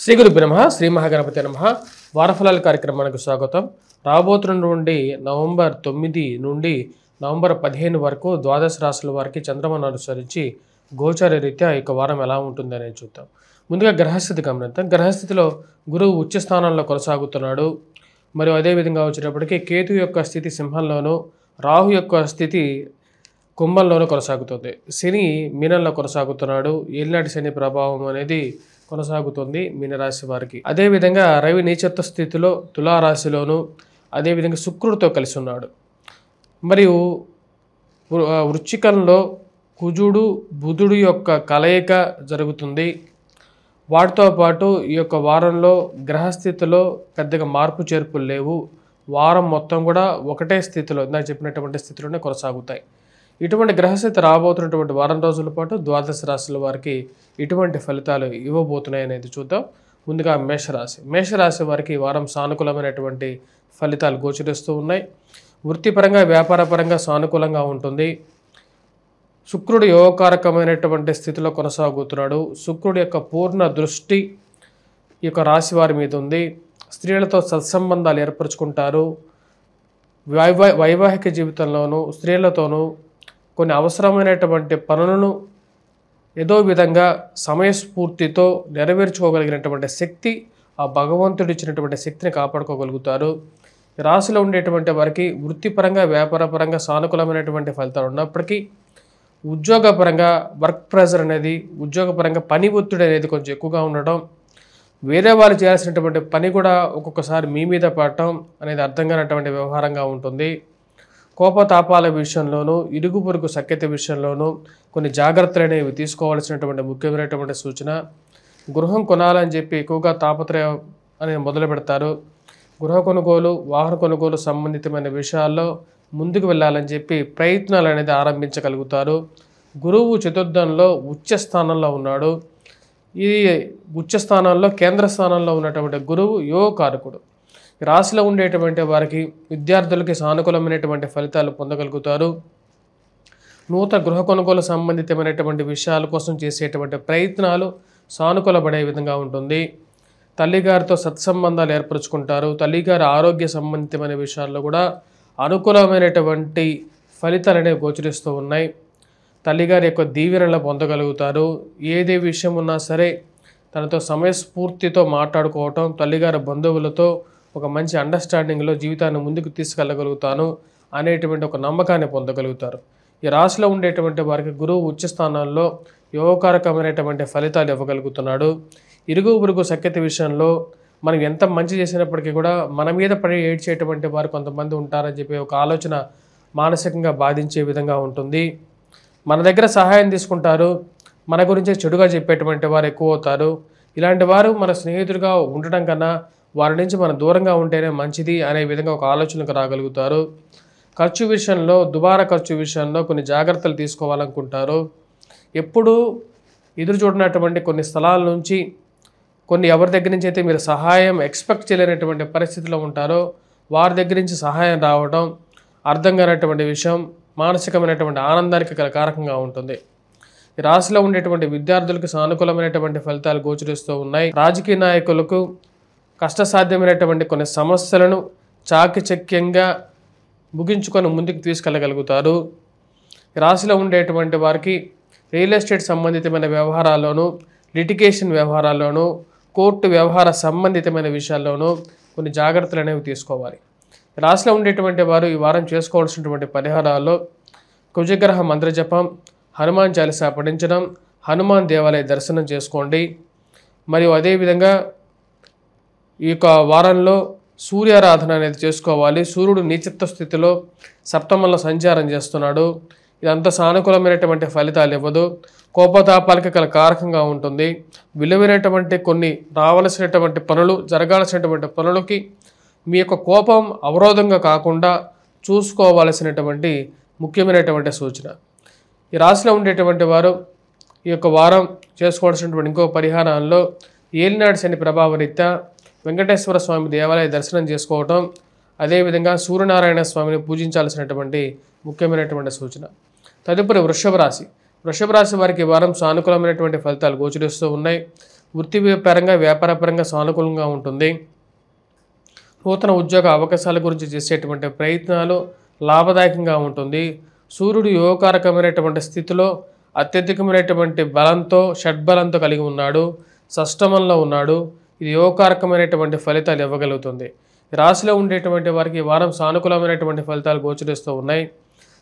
శ్రీ గురుభ్యో నమః. శ్రీ మహాగణపతి నమః. వారఫలాల కార్యక్రమానికి స్వాగతం. రాబోతున్నటువంటి నవంబర్ 9 నుండి నవంబర్ 15 వరకు ద్వాదశ రాశుల వారికి చంద్రమాను అనుసరించి గోచార రీత్యా ఈ వారం ఎలా ఉంటుందనేది చూద్దాం. ముందుగా గ్రహస్థితి గమనిద్దాం. గ్రహస్థితిలో గురువు ఉచ్చ స్థానంలో కొనసాగుతున్నాడు. మరియు అదేవిధంగా వచ్చేటప్పటికి కేతు యొక్క స్థితి సింహంలోను, రాహు యొక్క స్థితి కుంభంలోనూ కొనసాగుతుంది. శని మీనంలో కొనసాగుతున్నాడు. ఏలినాటి శని ప్రభావం అనేది కొనసాగుతుంది మీనరాశి వారికి. అదేవిధంగా రవి నీచత్వ స్థితిలో తులారాశిలోను, అదేవిధంగా శుక్రుడితో కలిసి ఉన్నాడు. మరియు వృశ్చికంలో కుజుడు బుధుడు యొక్క కలయిక జరుగుతుంది. వాటితో పాటు ఈ యొక్క వారంలో గ్రహస్థితిలో పెద్దగా మార్పు చేర్పులు లేవు. వారం మొత్తం కూడా ఒకటే స్థితిలో ఇందాక చెప్పినటువంటి స్థితిలోనే కొనసాగుతాయి. ఇటువంటి గ్రహస్థితి రాబోతున్నటువంటి వారం రోజుల పాటు ద్వాదశ రాశుల వారికి ఇటువంటి ఫలితాలు ఇవ్వబోతున్నాయి అనేది చూద్దాం. ముందుగా మేషరాశి వారికి ఈ వారం సానుకూలమైనటువంటి ఫలితాలు గోచరిస్తూ ఉన్నాయి. వృత్తిపరంగా వ్యాపారపరంగా సానుకూలంగా ఉంటుంది. శుక్రుడు యోగకారకమైనటువంటి స్థితిలో కొనసాగుతున్నాడు. శుక్రుడి యొక్క పూర్ణ దృష్టి ఈ యొక్క రాశి వారి మీద ఉంది. స్త్రీలతో సత్సంబంధాలు ఏర్పరచుకుంటారు. వైవాహిక జీవితంలోనూ స్త్రీలతోనూ కొన్ని అవసరమైనటువంటి పనులను ఏదో విధంగా సమయస్ఫూర్తితో నెరవేర్చుకోగలిగినటువంటి శక్తి, ఆ భగవంతుడు ఇచ్చినటువంటి శక్తిని కాపాడుకోగలుగుతారు. రాశిలో ఉండేటువంటి వారికి వృత్తిపరంగా వ్యాపారపరంగా సానుకూలమైనటువంటి ఫలితాలు ఉన్నప్పటికీ ఉద్యోగపరంగా వర్క్ ప్రెజర్ అనేది, ఉద్యోగపరంగా పని ఒత్తిడి అనేది కొంచెం ఎక్కువగా ఉండడం, వేరే వాళ్ళు చేయాల్సినటువంటి పని కూడా ఒక్కొక్కసారి మీ మీద పడటం అనేది అర్థం కానటువంటి వ్యవహారంగా ఉంటుంది. కోపతాపాల విషయంలోనూ ఇరుగు పొరుగు సఖ్యత విషయంలోనూ కొన్ని జాగ్రత్తలు అనేవి తీసుకోవాల్సినటువంటి ముఖ్యమైనటువంటి సూచన. గృహం కొనాలని చెప్పి ఎక్కువగా తాపత్రయం అనేది మొదలు పెడతారు. గృహ కొనుగోలు, వాహన కొనుగోలు సంబంధితమైన విషయాల్లో ముందుకు వెళ్ళాలని చెప్పి ప్రయత్నాలు అనేది ఆరంభించగలుగుతారు. గురువు చతుర్థంలో ఉచ్చ స్థానంలో ఉన్నాడు. ఈ ఉచ్చ స్థానంలో కేంద్ర స్థానంలో ఉన్నటువంటి గురువు యోగకారకుడు. రాశిలో ఉండేటువంటి వారికి విద్యార్థులకి సానుకూలమైనటువంటి ఫలితాలు పొందగలుగుతారు. నూతన గృహ కొనుగోలు సంబంధితమైనటువంటి విషయాల కోసం చేసేటువంటి ప్రయత్నాలు సానుకూలపడే విధంగా ఉంటుంది. తల్లిగారితో సత్సంబంధాలు ఏర్పరచుకుంటారు. తల్లిగారి ఆరోగ్య సంబంధితమైన విషయాల్లో కూడా అనుకూలమైనటువంటి ఫలితాలు అనేవి గోచరిస్తూ ఉన్నాయి. తల్లిగారి యొక్క దీవెనలు పొందగలుగుతారు. ఏదే విషయం ఉన్నా సరే తనతో సమయస్ఫూర్తితో మాట్లాడుకోవటం, తల్లిగారి బంధువులతో ఒక మంచి అండర్స్టాండింగ్లో జీవితాన్ని ముందుకు తీసుకెళ్ళగలుగుతాను అనేటువంటి ఒక నమ్మకాన్ని పొందగలుగుతారు. ఈ రాశిలో ఉండేటువంటి వారికి గురువు ఉచ్చ స్థానాల్లో యోగకారకమైనటువంటి ఫలితాలు ఇవ్వగలుగుతున్నాడు. ఇరుగు పొరుగు సఖ్యత విషయంలో మనం ఎంత మంచి చేసినప్పటికీ కూడా మన మీద పడి ఏడ్చేటువంటి వారు కొంతమంది ఉంటారని చెప్పి ఒక ఆలోచన మానసికంగా బాధించే విధంగా ఉంటుంది. మన దగ్గర సహాయం తీసుకుంటారు, మన గురించే చెడుగా చెప్పేటువంటి వారు ఎక్కువ అవుతారు. ఇలాంటి వారు మన స్నేహితుడిగా ఉండటం కన్నా వారి నుంచి మనం దూరంగా ఉంటేనే మంచిది అనే విధంగా ఒక ఆలోచనకు రాగలుగుతారు. ఖర్చు విషయంలో, దుబారా ఖర్చు విషయంలో కొన్ని జాగ్రత్తలు తీసుకోవాలనుకుంటారు. ఎప్పుడూ ఎదురు చూడనటువంటి కొన్ని స్థలాల నుంచి, కొన్ని ఎవరి దగ్గర నుంచి అయితే మీరు సహాయం ఎక్స్పెక్ట్ చేయలేనటువంటి పరిస్థితిలో ఉంటారో వారి దగ్గర నుంచి సహాయం రావడం అర్థం కానటువంటి విషయం మానసికమైనటువంటి ఆనందానికి కారకంగా ఉంటుంది. ఈ రాశిలో ఉండేటువంటి విద్యార్థులకు సానుకూలమైనటువంటి ఫలితాలు గోచరిస్తూ ఉన్నాయి. రాజకీయ నాయకులకు కష్టసాధ్యమైనటువంటి కొన్ని సమస్యలను చాకచక్యంగా ముగించుకొని ముందుకు తీసుకెళ్ళగలుగుతారు. రాశిలో ఉండేటువంటి వారికి రియల్ ఎస్టేట్ సంబంధితమైన వ్యవహారాల్లోనూ, లిటిగేషన్ వ్యవహారాల్లోనూ, కోర్టు వ్యవహార సంబంధితమైన విషయాల్లోనూ కొన్ని జాగ్రత్తలు అనేవి తీసుకోవాలి. రాశిలో ఉండేటువంటి వారు ఈ వారం చేసుకోవాల్సినటువంటి పరిహారాల్లో కుజగ్రహ మంత్రజపం, హనుమాన్ చాలీసా పఠించడం, హనుమాన్ దేవాలయ దర్శనం చేసుకోండి. మరియు అదేవిధంగా ఈ యొక్క వారంలో సూర్యారాధన అనేది చేసుకోవాలి. సూర్యుడు నీచత్వ స్థితిలో సప్తమంలో సంచారం చేస్తున్నాడు. ఇదంతా సానుకూలమైనటువంటి ఫలితాలు ఇవ్వదు. కోపతాపాలకి కారకంగా ఉంటుంది. విలువైనటువంటి కొన్ని రావాల్సినటువంటి పనులు, జరగాల్సినటువంటి పనులకి మీ యొక్క కోపం అవరోధంగా కాకుండా చూసుకోవాల్సినటువంటి ముఖ్యమైనటువంటి సూచన. ఈ రాశిలో ఉండేటువంటి వారు ఈ యొక్క వారం చేసుకోవాల్సినటువంటి ఇంకో పరిహారాల్లో ఏలినాటి శని ప్రభావరీత్యా వెంకటేశ్వర స్వామి దేవాలయ దర్శనం చేసుకోవటం, అదేవిధంగా సూర్యనారాయణ స్వామిని పూజించాల్సినటువంటి ముఖ్యమైనటువంటి సూచన. తదుపరి వృషభ రాశి వారికి వారం సానుకూలమైనటువంటి ఫలితాలు గోచరిస్తూ ఉన్నాయి. వృత్తిపరంగా వ్యాపారపరంగా సానుకూలంగా ఉంటుంది. నూతన ఉద్యోగ అవకాశాల గురించి చేసేటువంటి ప్రయత్నాలు లాభదాయకంగా ఉంటుంది. సూర్యుడు యోగకారకమైనటువంటి స్థితిలో అత్యధికమైనటువంటి బలంతో షడ్బలంతో కలిగి ఉన్నాడు, షష్టమంలో ఉన్నాడు. ఇది యోగకారకమైనటువంటి ఫలితాలు ఇవ్వగలుగుతుంది. రాశిలో ఉండేటువంటి వారికి ఈ వారం సానుకూలమైనటువంటి ఫలితాలు గోచరిస్తూ ఉన్నాయి.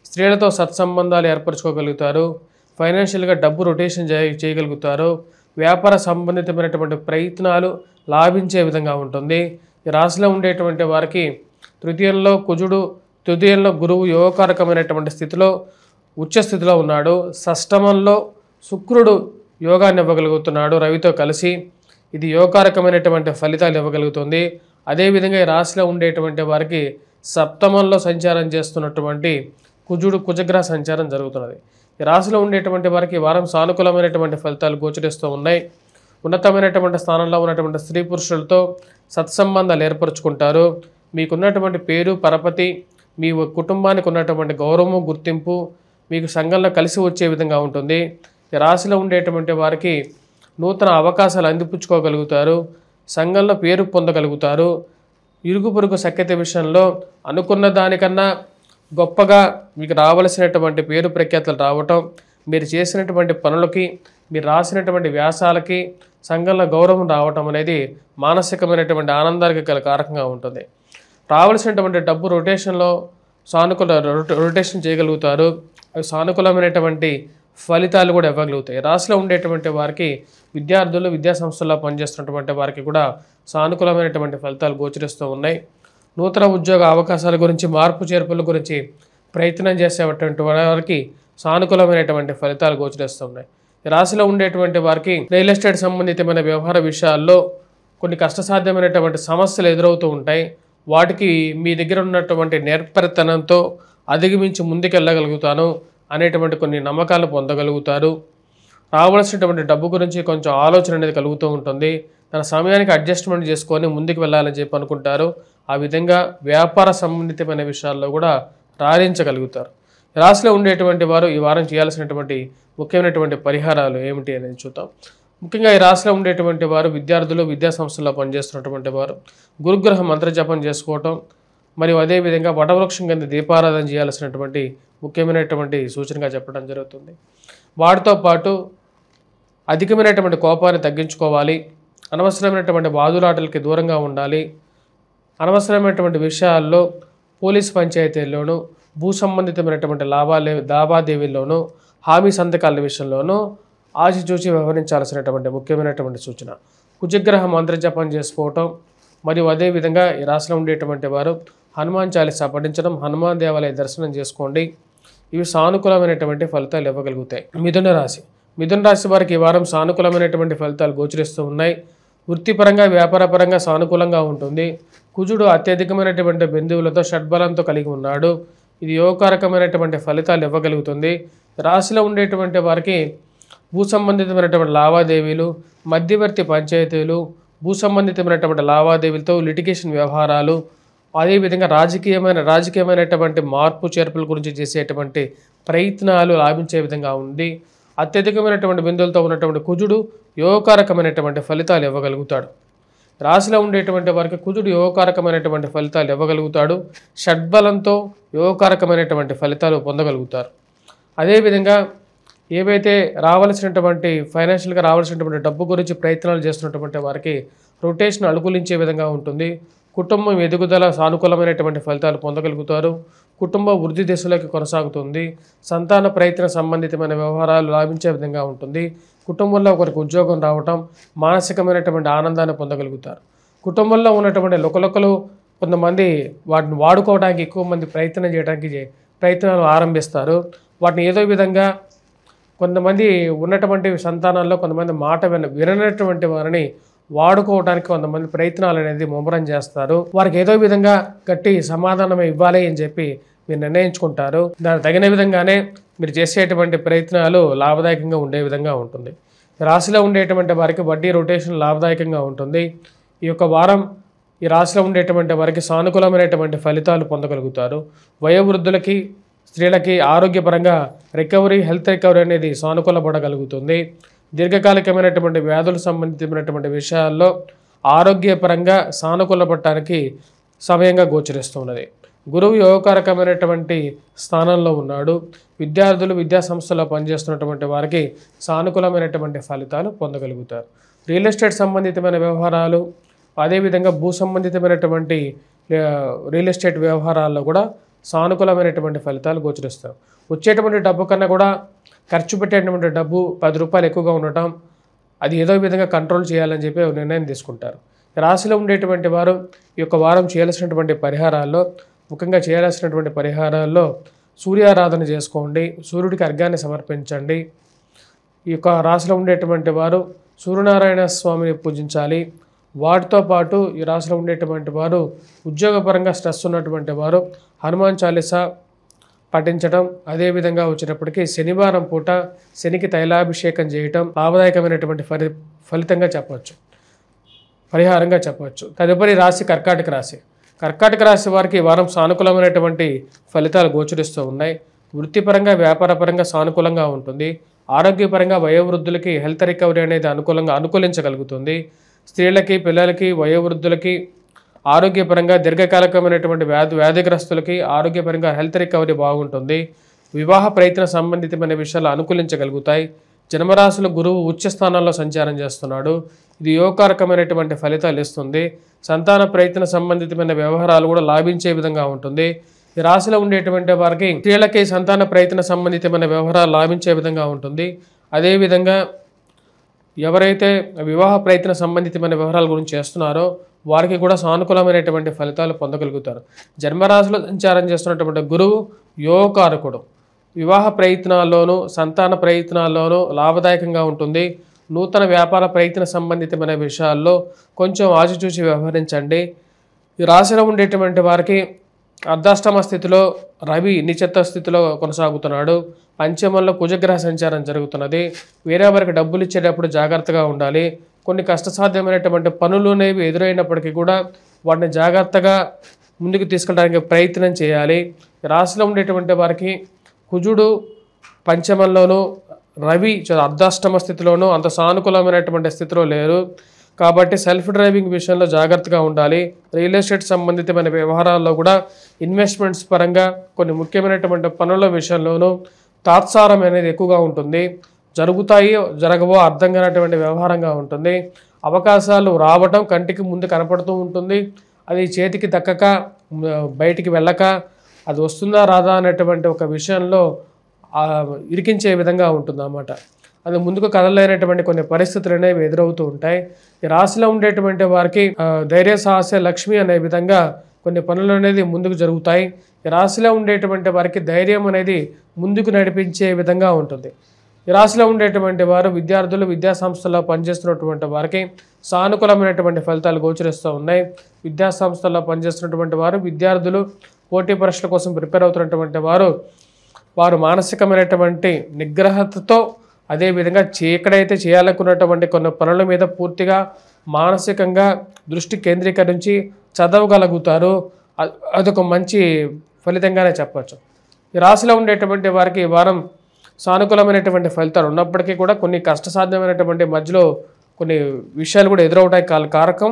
స్త్రీలతో సత్సంబంధాలు ఏర్పరచుకోగలుగుతారు. ఫైనాన్షియల్గా డబ్బు రొటేషన్ చేయగలుగుతారు. వ్యాపార సంబంధితమైనటువంటి ప్రయత్నాలు లాభించే విధంగా ఉంటుంది. ఈ రాశిలో ఉండేటువంటి వారికి తృతీయంలో కుజుడు, తృతీయంలో గురువు యోగకారకమైనటువంటి స్థితిలో ఉచ్చస్థితిలో ఉన్నాడు. షష్టమంలో శుక్రుడు యోగాన్ని ఇవ్వగలుగుతున్నాడు రవితో కలిసి. ఇది యోగకారకమైనటువంటి ఫలితాలు ఇవ్వగలుగుతుంది. అదేవిధంగా ఈ రాశిలో ఉండేటువంటి వారికి సప్తమంలో సంచారం చేస్తున్నటువంటి కుజగ్రహ సంచారం జరుగుతున్నది. ఈ రాశిలో ఉండేటువంటి వారికి వారం సానుకూలమైనటువంటి ఫలితాలు గోచరిస్తూ ఉన్నాయి. ఉన్నతమైనటువంటి స్థానంలో ఉన్నటువంటి స్త్రీ పురుషులతో సత్సంబంధాలు ఏర్పరచుకుంటారు. మీకున్నటువంటి పేరు పరపతి, మీ కుటుంబానికి ఉన్నటువంటి గౌరవము గుర్తింపు మీకు సంఘంలో కలిసి వచ్చే విధంగా ఉంటుంది. ఈ రాశిలో ఉండేటువంటి వారికి నూతన అవకాశాలు అందిపుచ్చుకోగలుగుతారు. సంఘంలో పేరు పొందగలుగుతారు. ఇరుగు పొరుగు సఖ్యత విషయంలో అనుకున్న దానికన్నా గొప్పగా మీకు రావలసినటువంటి పేరు ప్రఖ్యాతులు రావటం, మీరు చేసినటువంటి పనులకి, మీరు రాసినటువంటి వ్యాసాలకి సంఘంలో గౌరవం రావటం అనేది మానసికమైనటువంటి ఆనందానికి కారకంగా ఉంటుంది. రావాల్సినటువంటి డబ్బు రొటేషన్లో రొటేషన్ చేయగలుగుతారు. అవి సానుకూలమైనటువంటి ఫలితాలు కూడా ఇవ్వగలుగుతాయి. రాశిలో ఉండేటువంటి వారికి విద్యార్థులు, విద్యా సంస్థల్లో పనిచేస్తున్నటువంటి వారికి కూడా సానుకూలమైనటువంటి ఫలితాలు గోచరిస్తూ ఉన్నాయి. నూతన ఉద్యోగ అవకాశాల గురించి, మార్పు చేర్పుల గురించి ప్రయత్నం చేసేటువంటి వారికి సానుకూలమైనటువంటి ఫలితాలు గోచరిస్తూ ఉన్నాయి. రాశిలో ఉండేటువంటి వారికి రియల్ ఎస్టేట్ సంబంధితమైన వ్యవహార విషయాల్లో కొన్ని కష్టసాధ్యమైనటువంటి సమస్యలు ఎదురవుతూ ఉంటాయి. వాటికి మీ దగ్గర ఉన్నటువంటి నేర్పరితనంతో అధిగమించి ముందుకెళ్ళగలుగుతాను అనేటువంటి కొన్ని నమ్మకాలు పొందగలుగుతారు. రావాల్సినటువంటి డబ్బు గురించి కొంచెం ఆలోచన అనేది కలుగుతూ ఉంటుంది. తన సమయానికి అడ్జస్ట్మెంట్ చేసుకొని ముందుకు వెళ్ళాలని చెప్పి అనుకుంటారు. ఆ విధంగా వ్యాపార సంబంధితమైన విషయాల్లో కూడా రాణించగలుగుతారు. రాశిలో ఉండేటువంటి వారు ఈ వారం చేయాల్సినటువంటి ముఖ్యమైనటువంటి పరిహారాలు ఏమిటి అనేది చూద్దాం. ముఖ్యంగా ఈ రాశిలో ఉండేటువంటి వారు విద్యార్థులు, విద్యా సంస్థల్లో పనిచేస్తున్నటువంటి వారు గురుగ్రహ మంత్రజపం చేసుకోవటం, మరియు అదేవిధంగా వటవృక్షం కింద దీపారాధన చేయాల్సినటువంటి ముఖ్యమైనటువంటి సూచనగా చెప్పడం జరుగుతుంది. వాటితో పాటు అధికమైనటువంటి కోపాన్ని తగ్గించుకోవాలి. అనవసరమైనటువంటి వాదులాటలకి దూరంగా ఉండాలి. అనవసరమైనటువంటి విషయాల్లో పోలీస్ పంచాయతీల్లోనూ, భూ సంబంధితమైనటువంటి లావాదేవీల్లోనూ, హామీ సంతకాల విషయంలోనూ ఆచితూచి వ్యవహరించాల్సినటువంటి ముఖ్యమైనటువంటి సూచన. కుజగ్రహ మంత్రజపం చేసుకోవటం, మరియు అదేవిధంగా ఈ రాశిలో ఉండేటువంటి వారు హనుమాన్ చాలీసా పఠించడం, హనుమాన్ దేవాలయ దర్శనం చేసుకోండి. ఇవి సానుకూలమైనటువంటి ఫలితాలు ఇవ్వగలుగుతాయి. మిథున రాశి వారికి ఈ వారం సానుకూలమైనటువంటి ఫలితాలు గోచరిస్తూ ఉన్నాయి. వృత్తిపరంగా, వ్యాపారపరంగా సానుకూలంగా ఉంటుంది. కుజుడు అత్యధికమైనటువంటి బిందువులతో షడ్బలంతో కలిగి ఉన్నాడు. ఇది యోగకారకమైనటువంటి ఫలితాలు ఇవ్వగలుగుతుంది. రాశిలో ఉండేటువంటి వారికి భూ సంబంధితమైనటువంటి లావాదేవీలు, మధ్యవర్తి పంచాయతీలు, భూ సంబంధితమైనటువంటి లావాదేవీలతో లిటిగేషన్ వ్యవహారాలు, అదేవిధంగా రాజకీయమైనటువంటి మార్పు చేర్పుల గురించి చేసేటువంటి ప్రయత్నాలు లాభించే విధంగా ఉంది. అత్యధికమైనటువంటి బిందువులతో ఉన్నటువంటి కుజుడు యోగకారకమైనటువంటి ఫలితాలు ఇవ్వగలుగుతాడు. రాశిలో ఉండేటువంటి వారికి కుజుడు యోగకారకమైనటువంటి ఫలితాలు ఇవ్వగలుగుతాడు. షడ్బలంతో యోగకారకమైనటువంటి ఫలితాలు పొందగలుగుతారు. అదేవిధంగా ఏవైతే రావాల్సినటువంటి ఫైనాన్షియల్గా రావాల్సినటువంటి డబ్బు గురించి ప్రయత్నాలు చేస్తున్నటువంటి వారికి రొటేషన్ అనుకూలించే విధంగా ఉంటుంది. కుటుంబం ఎదుగుదల సానుకూలమైనటువంటి ఫలితాలు పొందగలుగుతారు. కుటుంబ వృద్ధి దిశలోకి కొనసాగుతుంది. సంతాన ప్రయత్న సంబంధితమైన వ్యవహారాలు లాభించే విధంగా ఉంటుంది. కుటుంబంలో ఒకరికి ఉద్యోగం రావటం, మానసికమైనటువంటి ఆనందాన్ని పొందగలుగుతారు. కుటుంబంలో ఉన్నటువంటి లుకలుకలు కొంతమంది వాటిని వాడుకోవడానికి ఎక్కువ మంది ప్రయత్నం చేయడానికి ప్రయత్నాలు ఆరంభిస్తారు. వాటిని ఏదో విధంగా కొంతమంది ఉన్నటువంటి సంతానాల్లో కొంతమంది మాట విననటువంటి వారిని వాడుకోవడానికి కొంతమంది ప్రయత్నాలు అనేది ముమ్మరం చేస్తారు. వారికి ఏదో విధంగా గట్టి సమాధానం ఇవ్వాలి అని చెప్పి మీరు నిర్ణయించుకుంటారు. దానికి తగిన విధంగానే మీరు చేసేటువంటి ప్రయత్నాలు లాభదాయకంగా ఉండే విధంగా ఉంటుంది. రాశిలో ఉండేటువంటి వారికి వడ్డీ రొటేషన్ లాభదాయకంగా ఉంటుంది. ఈ యొక్క వారం ఈ రాశిలో ఉండేటువంటి వారికి సానుకూలమైనటువంటి ఫలితాలు పొందగలుగుతారు. వయోవృద్ధులకి, స్త్రీలకి ఆరోగ్యపరంగా హెల్త్ రికవరీ అనేది సానుకూలపడగలుగుతుంది. దీర్ఘకాలికమైనటువంటి వ్యాధులకు సంబంధించినటువంటి విషయాల్లో ఆరోగ్యపరంగా సానుకూల పడటానికి సమయంగా గోచరిస్తున్నది. గురువు యోగకారకమైనటువంటి స్థానంలో ఉన్నాడు. విద్యార్థులు విద్యా సంస్థలో పనిచేస్తున్నటువంటి వారికి సానుకూలమైనటువంటి ఫలితాలు పొందగలుగుతారు. రియల్ ఎస్టేట్ సంబంధితమైన వ్యవహారాలు, అదేవిధంగా భూ సంబంధితమైనటువంటి రియల్ ఎస్టేట్ వ్యవహారాల్లో కూడా సానుకూలమైనటువంటి ఫలితాలు గోచరిస్తారు. వచ్చేటువంటి డబ్బు కన్నా కూడా ఖర్చు పెట్టేటువంటి డబ్బు 10 రూపాయలు ఎక్కువగా ఉండటం, అది ఏదో విధంగా కంట్రోల్ చేయాలని చెప్పి నిర్ణయం తీసుకుంటారు. రాశిలో ఉండేటువంటి వారు ఈ యొక్క వారం చేయాల్సినటువంటి పరిహారాల్లో, ముఖ్యంగా చేయాల్సినటువంటి పరిహారాల్లో సూర్యారాధన చేసుకోండి, సూర్యుడికి అర్ఘ్యాన్ని సమర్పించండి. ఈ యొక్క రాశిలో ఉండేటువంటి వారు సూర్యనారాయణ స్వామిని పూజించాలి. వాటితో పాటు ఈ రాశిలో ఉండేటువంటి వారు ఉద్యోగపరంగా స్ట్రెస్ ఉన్నటువంటి వారు హనుమాన్ చాలీసా పఠించడం, అదేవిధంగా వచ్చేటప్పటికి శనివారం పూట శనికి తైలాభిషేకం చేయటం లాభదాయకమైనటువంటి ఫలితంగా చెప్పవచ్చు, పరిహారంగా చెప్పవచ్చు. తదుపరి రాశి కర్కాటక రాశి. కర్కాటక రాశి వారికి ఈ వారం సానుకూలమైనటువంటి ఫలితాలు గోచరిస్తూ ఉన్నాయి. వృత్తిపరంగా వ్యాపారపరంగా సానుకూలంగా ఉంటుంది. ఆరోగ్యపరంగా వయోవృద్ధులకి హెల్త్ రికవరీ అనేది అనుకూలించగలుగుతుంది. స్త్రీలకి, పిల్లలకి, వయోవృద్ధులకి ఆరోగ్యపరంగా దీర్ఘకాలికమైనటువంటి వ్యాధిగ్రస్తులకి ఆరోగ్యపరంగా హెల్త్ రికవరీ బాగుంటుంది. వివాహ ప్రయత్న సంబంధితమైన విషయాలు అనుకూలించగలుగుతాయి. జన్మరాశులు గురువు ఉచ్చ స్థానంలో సంచారం చేస్తున్నాడు. ఇది యోగకారకమైనటువంటి ఫలితాలు ఇస్తుంది. సంతాన ప్రయత్న సంబంధితమైన వ్యవహారాలు కూడా లాభించే విధంగా ఉంటుంది. ఈ రాశిలో ఉండేటువంటి వారికి స్త్రీలకి సంతాన ప్రయత్న సంబంధితమైన వ్యవహారాలు లాభించే విధంగా ఉంటుంది. అదేవిధంగా ఎవరైతే వివాహ ప్రయత్న సంబంధితమైన వ్యవహారాల గురించి చేస్తున్నారో వారికి కూడా సానుకూలమైనటువంటి ఫలితాలు పొందగలుగుతారు. జన్మరాశిలో సంచారం చేస్తున్నటువంటి గురువు యోగకారకుడు. వివాహ ప్రయత్నాల్లోనూ సంతాన ప్రయత్నాల్లోనూ లాభదాయకంగా ఉంటుంది. నూతన వ్యాపార ప్రయత్న సంబంధితమైన విషయాల్లో కొంచెం ఆచితూచి వ్యవహరించండి. ఈ రాశిలో ఉండేటువంటి వారికి అర్ధాష్టమ స్థితిలో రవి నిశ్చిత స్థితిలో కొనసాగుతున్నాడు. పంచమంలో కుజగ్రహ సంచారం జరుగుతున్నది. వేరే వారికి డబ్బులు ఇచ్చేటప్పుడు జాగ్రత్తగా ఉండాలి. కొన్ని కష్టసాధ్యమైనటువంటి పనులు అనేవి ఎదురైనప్పటికీ కూడా వాటిని జాగ్రత్తగా ముందుకు తీసుకెళ్ళడానికి ప్రయత్నం చేయాలి. రాశిలో ఉండేటువంటి వారికి కుజుడు పంచమంలోనూ, రవి అర్ధాష్టమ స్థితిలోనూ అంత సానుకూలమైనటువంటి స్థితిలో లేరు. కాబట్టి సెల్ఫ్ డ్రైవింగ్ విషయంలో జాగ్రత్తగా ఉండాలి. రియల్ ఎస్టేట్ సంబంధితమైన వ్యవహారాల్లో కూడా ఇన్వెస్ట్మెంట్స్ పరంగా కొన్ని ముఖ్యమైనటువంటి పనుల విషయంలోనూ తాత్సారం అనేది ఎక్కువగా ఉంటుంది. జరుగుతాయి జరగవో అర్థం కానటువంటి వ్యవహారంగా ఉంటుంది. అవకాశాలు రావటం కంటికి ముందు కనపడుతూ ఉంటుంది. అది చేతికి దక్కక బయటికి వెళ్ళక అది వస్తుందా రాదా అనేటువంటి ఒక విషయంలో ఇరికించే విధంగా ఉంటుంది అన్నమాట. అది ముందుకు కదలలేనటువంటి కొన్ని పరిస్థితులు అనేవి ఎదురవుతూ ఉంటాయి. ఈ రాశిలో ఉండేటువంటి వారికి ధైర్య సాహస లక్ష్మి అనే విధంగా కొన్ని పనులు అనేది ముందుకు జరుగుతాయి. ఈ రాశిలో ఉండేటువంటి వారికి ధైర్యం అనేది ముందుకు నడిపించే విధంగా ఉంటుంది. ఈ రాశిలో ఉండేటువంటి వారు విద్యార్థులు విద్యా సంస్థల్లో పనిచేస్తున్నటువంటి వారికి సానుకూలమైనటువంటి ఫలితాలు గోచరిస్తూ ఉన్నాయి. విద్యా సంస్థల్లో పనిచేస్తున్నటువంటి వారు విద్యార్థులు పోటీ పరీక్షల కోసం ప్రిపేర్ అవుతున్నటువంటి వారు మానసికమైనటువంటి నిగ్రహతతో, అదేవిధంగా ఎక్కడైతే చేయాలనుకున్నటువంటి కొన్ని పనుల మీద పూర్తిగా మానసికంగా దృష్టి కేంద్రీకరించి చదవగలుగుతారు. అదొక మంచి ఫలితంగానే చెప్పచ్చు. ఈ రాశిలో ఉండేటువంటి వారికి ఈ వారం సానుకూలమైనటువంటి ఫలితాలు ఉన్నప్పటికీ కూడా కొన్ని కష్టసాధ్యమైనటువంటి మధ్యలో కొన్ని విషయాలు కూడా ఎదురవుతాయి. కారకం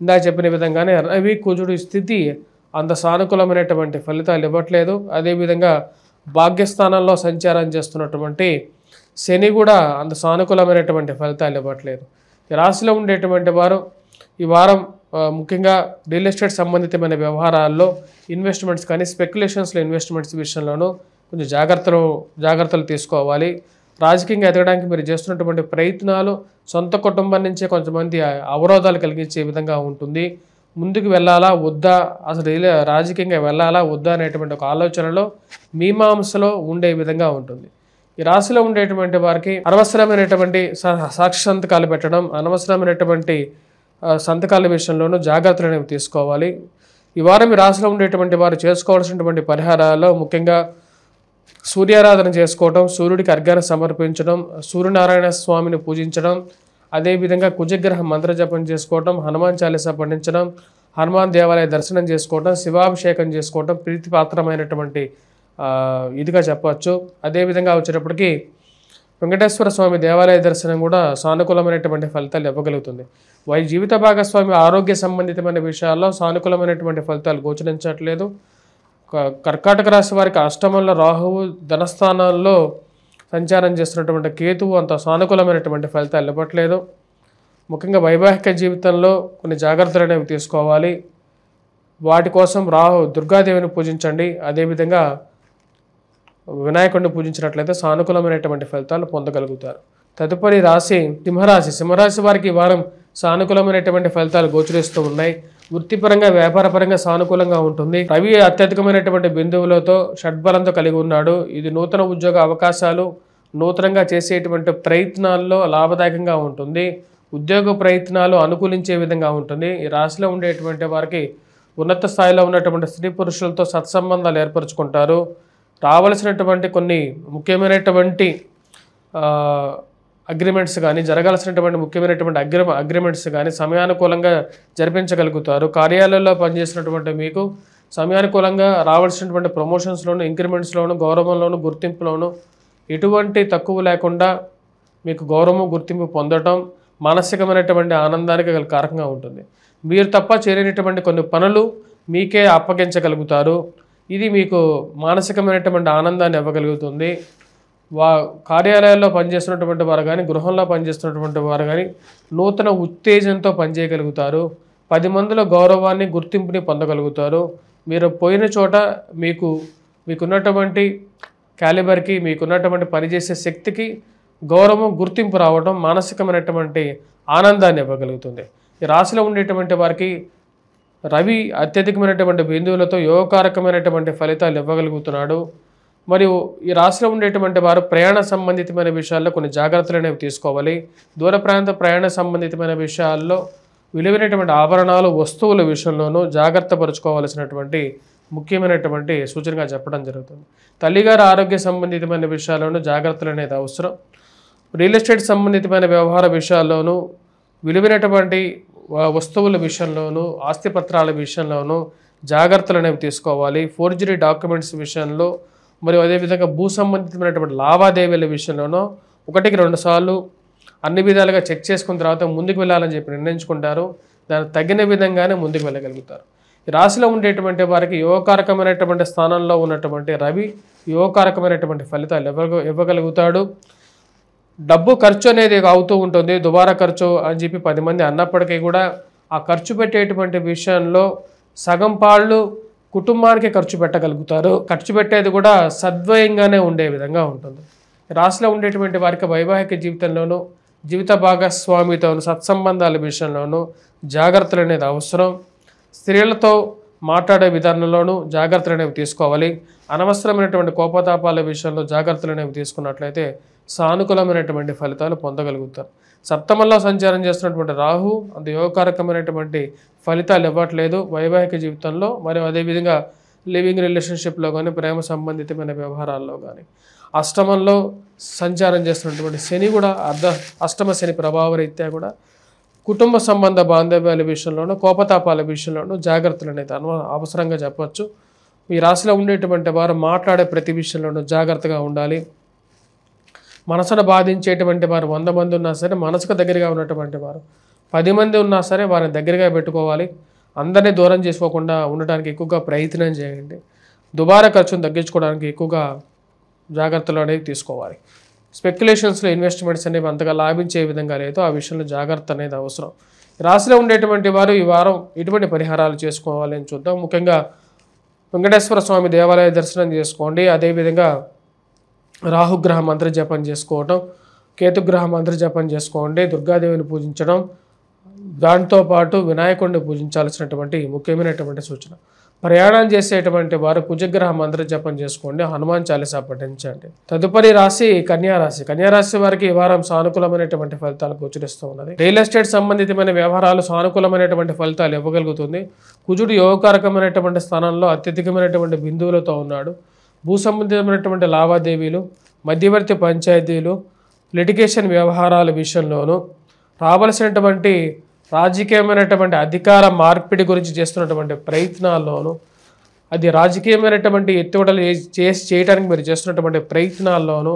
ఇందాక చెప్పిన విధంగానే రవి కుజుడు స్థితి అంత సానుకూలమైనటువంటి ఫలితాలు ఇవ్వట్లేదు. అదేవిధంగా భాగ్యస్థానంలో సంచారం చేస్తున్నటువంటి శని కూడా అంత సానుకూలమైనటువంటి ఫలితాలు ఇవ్వట్లేదు. ఈ రాశిలో ఉండేటువంటి వారు ఈ వారం ముఖ్యంగా రియల్ ఎస్టేట్ సంబంధితమైన వ్యవహారాల్లో ఇన్వెస్ట్మెంట్స్ కానీ స్పెక్యులేషన్స్లో ఇన్వెస్ట్మెంట్స్ విషయంలోనూ కొంచెం జాగ్రత్తలు తీసుకోవాలి. రాజకీయంగా ఎదగడానికి మీరు చేస్తున్నటువంటి ప్రయత్నాలు సొంత కుటుంబం నుంచే కొంతమంది అవరోధాలు కలిగించే విధంగా ఉంటుంది. ముందుకు వెళ్ళాలా వద్దా, అసలు రాజకీయంగా వెళ్ళాలా వద్దా అనేటువంటి ఒక ఆలోచనలో మీమాంసలో ఉండే విధంగా ఉంటుంది. ఈ రాశిలో ఉండేటువంటి వారికి అనవసరమైనటువంటి సాక్షి సంతకాలు పెట్టడం, అనవసరమైనటువంటి సంతకాల విషయంలోనూ జాగ్రత్తలు అనేవి తీసుకోవాలి. ఈ వారం ఈ రాశిలో ఉండేటువంటి వారు చేసుకోవాల్సినటువంటి పరిహారాల్లో ముఖ్యంగా సూర్యారాధన చేసుకోవడం, సూర్యుడికి అర్ఘ్యాన్ని సమర్పించడం, సూర్యనారాయణ స్వామిని పూజించడం, అదేవిధంగా కుజగ్రహ మంత్ర జపం చేసుకోవడం, హనుమాన్ చాలీసా పఠించడం, హనుమాన్ దేవాలయ దర్శనం చేసుకోవడం, శివాభిషేకం చేసుకోవడం ప్రీతిపాత్రమైనటువంటి ఇదిగా చెప్పవచ్చు. అదేవిధంగా వచ్చేటప్పటికి వెంకటేశ్వర స్వామి దేవాలయ దర్శనం కూడా సానుకూలమైనటువంటి ఫలితాలు ఇవ్వగలుగుతుంది. వారి జీవిత భాగస్వామి ఆరోగ్య సంబంధితమైన విషయాల్లో సానుకూలమైనటువంటి ఫలితాలు గోచరించట్లేదు. కర్కాటక రాశి వారికి అష్టమంలో రాహువు, ధనస్థానాల్లో సంచారం చేస్తున్నటువంటి కేతువు అంత సానుకూలమైనటువంటి ఫలితాలు ఇవ్వట్లేదు. ముఖ్యంగా వైవాహిక జీవితంలో కొన్ని జాగ్రత్తలు అనేవి తీసుకోవాలి. వాటి కోసం దుర్గాదేవిని పూజించండి. అదేవిధంగా వినాయకుడిని పూజించినట్లయితే సానుకూలమైనటువంటి ఫలితాలు పొందగలుగుతారు. తదుపరి రాశి సింహరాశి. సింహరాశి వారికి ఈ వారం సానుకూలమైనటువంటి ఫలితాలు గోచరిస్తూ ఉన్నాయి. వృత్తిపరంగా, వ్యాపారపరంగా సానుకూలంగా ఉంటుంది. రవి అత్యధికమైనటువంటి బిందువులతో షడ్బలంతో కలిగి ఉన్నాడు. ఇది నూతన ఉద్యోగ అవకాశాలు, నూతనంగా చేసేటువంటి ప్రయత్నాల్లో లాభదాయకంగా ఉంటుంది. ఉద్యోగ ప్రయత్నాలు అనుకూలించే విధంగా ఉంటుంది. ఈ రాశిలో ఉండేటువంటి వారికి ఉన్నత స్థాయిలో ఉన్నటువంటి స్త్రీ పురుషులతో సత్సంబంధాలు ఏర్పరచుకుంటారు. రావాల్సినటువంటి కొన్ని ముఖ్యమైనటువంటి అగ్రిమెంట్స్ కానీ, జరగాల్సినటువంటి ముఖ్యమైనటువంటి అగ్రిమెంట్స్ కానీ సమయానుకూలంగా జరిపించగలుగుతారు. కార్యాలయంలో పనిచేసినటువంటి మీకు సమయానుకూలంగా రావాల్సినటువంటి ప్రమోషన్స్లోను, ఇంక్రిమెంట్స్లోను, గౌరవంలోను, గుర్తింపులోను ఎటువంటి తక్కువ లేకుండా మీకు గౌరవం, గుర్తింపు పొందడం మానసికమైనటువంటి ఆనందానికి కారకంగా ఉంటుంది. మీరు తప్ప చేయలేనటువంటి కొన్ని పనులు మీకే అప్పగించగలుగుతారు. ఇది మీకు మానసికమైనటువంటి ఆనందాన్ని ఇవ్వగలుగుతుంది. కార్యాలయాల్లో పనిచేస్తున్నటువంటి వారు కానీ, గృహంలో పనిచేస్తున్నటువంటి వారు కానీ నూతన ఉత్తేజంతో పనిచేయగలుగుతారు. 10 మందిలో గౌరవాన్ని, గుర్తింపుని పొందగలుగుతారు. మీరు పోయిన చోట మీకున్నటువంటి క్యాలిబర్కి, మీకున్నటువంటి పనిచేసే శక్తికి గౌరవం, గుర్తింపు రావడం మానసికమైనటువంటి ఆనందాన్ని ఇవ్వగలుగుతుంది. ఈ రాశిలో ఉండేటువంటి వారికి రవి అత్యధికమైనటువంటి బిందువులతో యోగకారకమైనటువంటి ఫలితాలు ఇవ్వగలుగుతున్నాడు. మరియు ఈ రాశిలో ఉండేటువంటి వారు ప్రయాణ సంబంధితమైన విషయాల్లో కొన్ని జాగ్రత్తలు అనేవి తీసుకోవాలి. దూర ప్రాంత ప్రయాణ సంబంధితమైన విషయాల్లో విలువైనటువంటి ఆభరణాలు, వస్తువుల విషయంలోనూ జాగ్రత్త పరుచుకోవాల్సినటువంటి ముఖ్యమైనటువంటి సూచనగా చెప్పడం జరుగుతుంది. తల్లిగారి ఆరోగ్య సంబంధితమైన విషయాల్లోనూ జాగ్రత్తలు అనేది అవసరం. రియల్ ఎస్టేట్ సంబంధితమైన వ్యవహార విషయాల్లోనూ, విలువైనటువంటి వస్తువుల విషయంలోనూ, ఆస్తిపత్రాల విషయంలోనూ జాగ్రత్తలు అనేవి తీసుకోవాలి. ఫోర్జరీ డాక్యుమెంట్స్ విషయంలో, మరియు అదేవిధంగా భూ సంబంధితమైనటువంటి లావాదేవీల విషయంలోనూ 1-2 సార్లు అన్ని విధాలుగా చెక్ చేసుకున్న తర్వాత ముందుకు వెళ్ళాలని చెప్పి నిర్ణయించుకుంటారు. దానికి తగిన విధంగానే ముందుకు వెళ్ళగలుగుతారు. ఈ రాశిలో ఉండేటువంటి వారికి యోగకారకమైనటువంటి స్థానంలో ఉన్నటువంటి రవి యోగకారకమైనటువంటి ఫలితాలు ఇవ్వగలుగుతాడు. డబ్బు ఖర్చు అనేది అవుతూ ఉంటుంది. దుబారా ఖర్చు అని చెప్పి 10 మంది అన్నప్పటికీ కూడా ఆ ఖర్చు పెట్టేటువంటి విషయంలో సగం పాళ్ళు కుటుంబానికి ఖర్చు పెట్టగలుగుతారు. ఖర్చు పెట్టేది కూడా సద్వయంగానే ఉండే విధంగా ఉంటుంది. రాశిలో ఉండేటువంటి వారికి వైవాహిక జీవితంలోనూ, జీవిత భాగస్వామితోనూ, సత్సంబంధాల విషయంలోనూ జాగ్రత్తలు అనేది అవసరం. స్త్రీలతో మాట్లాడే విధానంలోనూ జాగ్రత్తలు అనేవి తీసుకోవాలి. అనవసరమైనటువంటి కోపతాపాల విషయంలో జాగ్రత్తలు అనేవి తీసుకున్నట్లయితే సానుకూలమైనటువంటి ఫలితాలు పొందగలుగుతారు. సప్తమంలో సంచారం చేస్తున్నటువంటి రాహు అంత యోగకారకమైనటువంటి ఫలితాలు ఇవ్వట్లేదు వైవాహిక జీవితంలో, మరియు అదేవిధంగా లివింగ్ రిలేషన్షిప్లో కానీ, ప్రేమ సంబంధితమైన వ్యవహారాల్లో కానీ. అష్టమంలో సంచారం చేస్తున్నటువంటి శని కూడా అష్టమ శని ప్రభావ రీత్యా కూడా కుటుంబ సంబంధ బాంధవ్యాల విషయంలోనూ, కోపతాపాల విషయంలోనూ జాగ్రత్తలు అనేది అవసరంగా చెప్పవచ్చు. ఈ రాశిలో ఉండేటువంటి వారు మాట్లాడే ప్రతి విషయంలోనూ జాగ్రత్తగా ఉండాలి. మనసును బాధించేటువంటి వారు 100 మంది ఉన్నా సరే, మనసుకు దగ్గరగా ఉన్నటువంటి వారు 10 మంది ఉన్నా సరే వారిని దగ్గరగా పెట్టుకోవాలి. అందరినీ దూరం చేసుకోకుండా ఉండడానికి ఎక్కువగా ప్రయత్నం చేయండి. దుబారా ఖర్చును తగ్గించుకోవడానికి ఎక్కువగా జాగ్రత్తలు అనేవి తీసుకోవాలి. స్పెక్యులేషన్స్లో ఇన్వెస్ట్మెంట్స్ అనేవి అంతగా లాభించే విధంగా లేదు, ఆ విషయంలో జాగ్రత్త అనేది అవసరం. రాశిలో ఉండేటువంటి వారు ఈ వారం ఎటువంటి పరిహారాలు చేసుకోవాలి అని చూద్దాం. ముఖ్యంగా వెంకటేశ్వర స్వామి దేవాలయ దర్శనం చేసుకోండి. అదేవిధంగా రాహుగ్రహ మంత్ర జపం చేసుకోవటం, కేతుగ్రహ మంత్ర జపం చేసుకోండి. దుర్గాదేవిని పూజించడం, దాంతోపాటు వినాయకుడిని పూజించాల్సినటువంటి ముఖ్యమైనటువంటి సూచన. ప్రయాణం చేసేటువంటి వారు కుజగ్రహ మంత్ర జపం చేసుకోండి. హనుమాన్ చాలీసా పఠించండి. తదుపరి రాశి కన్యారాశి. కన్యారాశి వారికి ఈ వారం సానుకూలమైనటువంటి ఫలితాలు గోచరిస్తూ ఉన్నది. రియల్ ఎస్టేట్ సంబంధితమైన వ్యవహారాలు సానుకూలమైనటువంటి ఫలితాలు ఇవ్వగలుగుతుంది. కుజుడు యోగకారకమైనటువంటి స్థానంలో అత్యధికమైనటువంటి బిందువులతో ఉన్నాడు. భూ సంబంధితమైనటువంటి లావాదేవీలు, మధ్యవర్తి పంచాయతీలు, లిటిగేషన్ వ్యవహారాల విషయంలోనూ, రావలసినటువంటి రాజకీయమైనటువంటి అధికార మార్పిడి గురించి చేస్తున్నటువంటి ప్రయత్నాల్లోనూ, అది రాజకీయమైనటువంటి ఎత్తుగడలు చేయడానికి మీరు చేస్తున్నటువంటి ప్రయత్నాల్లోనూ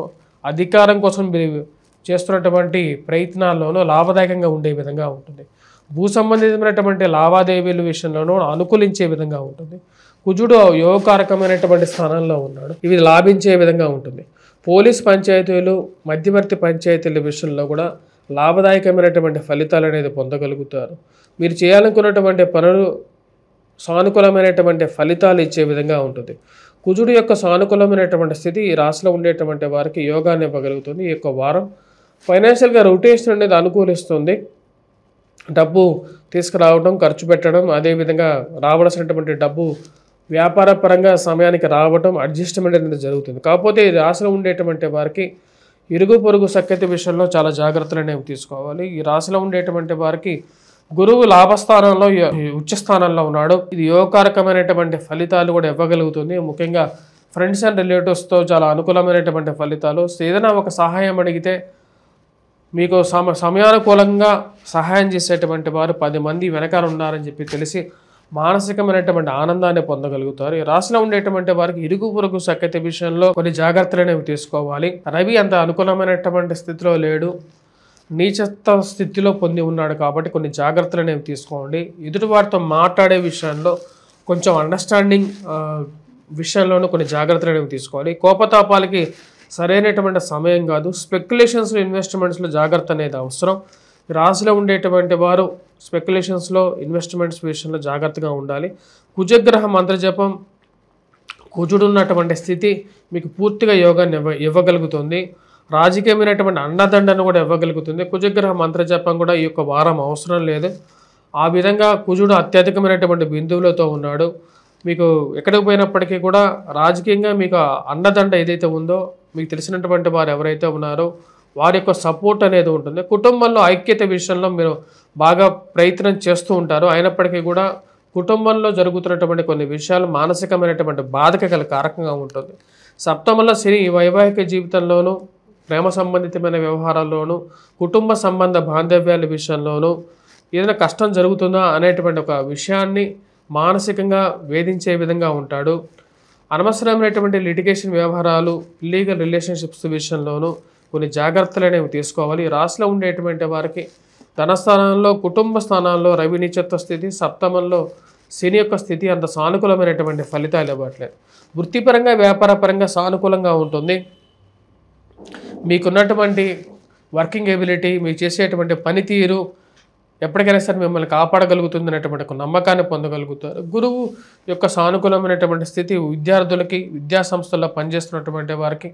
అధికారం కోసం మీరు చేస్తున్నటువంటి ప్రయత్నాల్లోనూ లాభదాయకంగా ఉండే విధంగా ఉంటుంది. భూ సంబంధితమైనటువంటి లావాదేవీల విషయంలోనూ అనుకూలించే విధంగా ఉంటుంది. కుజుడు యోగకారకమైనటువంటి స్థానంలో ఉన్నాడు, ఇవి లాభించే విధంగా ఉంటుంది. పోలీస్ పంచాయతీలు, మధ్యవర్తి పంచాయతీల విషయంలో కూడా లాభదాయకమైనటువంటి ఫలితాలు అనేది పొందగలుగుతారు. మీరు చేయాలనుకున్నటువంటి పనులు సానుకూలమైనటువంటి ఫలితాలు ఇచ్చే విధంగా ఉంటుంది. కుజుడు యొక్క సానుకూలమైనటువంటి స్థితి ఈ రాశిలో ఉండేటువంటి వారికి యోగాన్ని ఇవ్వగలుగుతుంది. ఈ యొక్క వారం ఫైనాన్షియల్గా రొటేషన్ అనేది అనుకూలిస్తుంది. డబ్బు తీసుకురావడం, ఖర్చు పెట్టడం, అదేవిధంగా రావాల్సినటువంటి డబ్బు వ్యాపార పరంగా సమయానికి రావడం, అడ్జస్ట్మెంట్ అనేది జరుగుతుంది. కాకపోతే ఈ రాశిలో ఉండేటువంటి వారికి ఇరుగు పొరుగు సఖ్యత విషయంలో చాలా జాగ్రత్తలు అనేవి తీసుకోవాలి. ఈ రాశిలో ఉండేటువంటి వారికి గురువు లాభస్థానంలో ఉచ్చ స్థానంలో ఉన్నాడు. ఇది యోగకారకమైనటువంటి ఫలితాలు కూడా ఇవ్వగలుగుతుంది. ముఖ్యంగా ఫ్రెండ్స్ అండ్ రిలేటివ్స్తో చాలా అనుకూలమైనటువంటి ఫలితాలు. ఏదైనా ఒక సహాయం అడిగితే మీకు సమయానుకూలంగా సహాయం చేసేటువంటి వారు 10 మంది వెనకాల ఉన్నారని చెప్పి తెలిసి మానసికమైనటువంటి ఆనందాన్ని పొందగలుగుతారు. ఈ రాశిలో ఉండేటువంటి వారికి ఇరుగు పొరుగు సఖ్యత విషయంలో కొన్ని జాగ్రత్తలు అనేవి తీసుకోవాలి. రవి అంత అనుకూలమైనటువంటి స్థితిలో లేడు, నీచత్వ స్థితిలో పొంది ఉన్నాడు కాబట్టి కొన్ని జాగ్రత్తలు అనేవి తీసుకోండి. ఎదుటి వారితో మాట్లాడే విషయంలో కొంచెం అండర్స్టాండింగ్ విషయంలోనూ కొన్ని జాగ్రత్తలు అనేవి తీసుకోవాలి. కోపతాపాలకి సరైనటువంటి సమయం కాదు. స్పెక్యులేషన్స్లో, ఇన్వెస్ట్మెంట్స్లో జాగ్రత్త అనేది అవసరం. రాశిలో ఉండేటువంటి వారు స్పెక్యులేషన్స్లో, ఇన్వెస్ట్మెంట్స్ విషయంలో జాగ్రత్తగా ఉండాలి. కుజగ్రహ మంత్రజపం, కుజుడు ఉన్నటువంటి స్థితి మీకు పూర్తిగా యోగాన్ని ఇవ్వగలుగుతుంది. రాజకీయమైనటువంటి అండదండను కూడా ఇవ్వగలుగుతుంది. కుజగ్రహ మంత్రజపం కూడా ఈ యొక్క వారం అవసరం లేదు. ఆ విధంగా కుజుడు అత్యధికమైనటువంటి బిందువులతో ఉన్నాడు. మీకు ఎక్కడికి పోయినప్పటికీ కూడా రాజకీయంగా మీకు అండదండ ఏదైతే ఉందో, మీకు తెలిసినటువంటి వారు ఎవరైతే ఉన్నారో వారి యొక్క సపోర్ట్ అనేది ఉంటుంది. కుటుంబంలో ఐక్యత విషయంలో మీరు బాగా ప్రయత్నం చేస్తూ ఉంటారు. అయినప్పటికీ కూడా కుటుంబంలో జరుగుతున్నటువంటి కొన్ని విషయాలు మానసికమైనటువంటి బాధక గల కారకంగా ఉంటుంది. సప్తమంలో శని వైవాహిక జీవితంలోనూ, ప్రేమ సంబంధితమైన వ్యవహారాల్లోనూ, కుటుంబ సంబంధ బాంధవ్యాల విషయంలోనూ ఏదైనా కష్టం జరుగుతుందా అనేటువంటి ఒక విషయాన్ని మానసికంగా వేధించే విధంగా ఉంటాడు. అనవసరమైనటువంటి లిటిగేషన్ వ్యవహారాలు, ఇల్లీగల్ రిలేషన్షిప్స్ విషయంలోనూ కొన్ని జాగ్రత్తలు అనేవి తీసుకోవాలి. రాశిలో ఉండేటువంటి వారికి ధనస్థానంలో, కుటుంబ స్థానాల్లో రవి నీచత్వ స్థితి, సప్తమంలో శని యొక్క స్థితి అంత సానుకూలమైనటువంటి ఫలితాలు ఇవ్వట్లేదు. వృత్తిపరంగా, వ్యాపారపరంగా సానుకూలంగా ఉంటుంది. మీకున్నటువంటి వర్కింగ్ ఎబిలిటీ, మీరు చేసేటువంటి పనితీరు ఎప్పటికైనా సరే మిమ్మల్ని కాపాడగలుగుతుంది అనేటువంటి ఒక నమ్మకాన్ని పొందగలుగుతారు. గురువు యొక్క సానుకూలమైనటువంటి స్థితి విద్యార్థులకి, విద్యా సంస్థల్లో పనిచేస్తున్నటువంటి వారికి,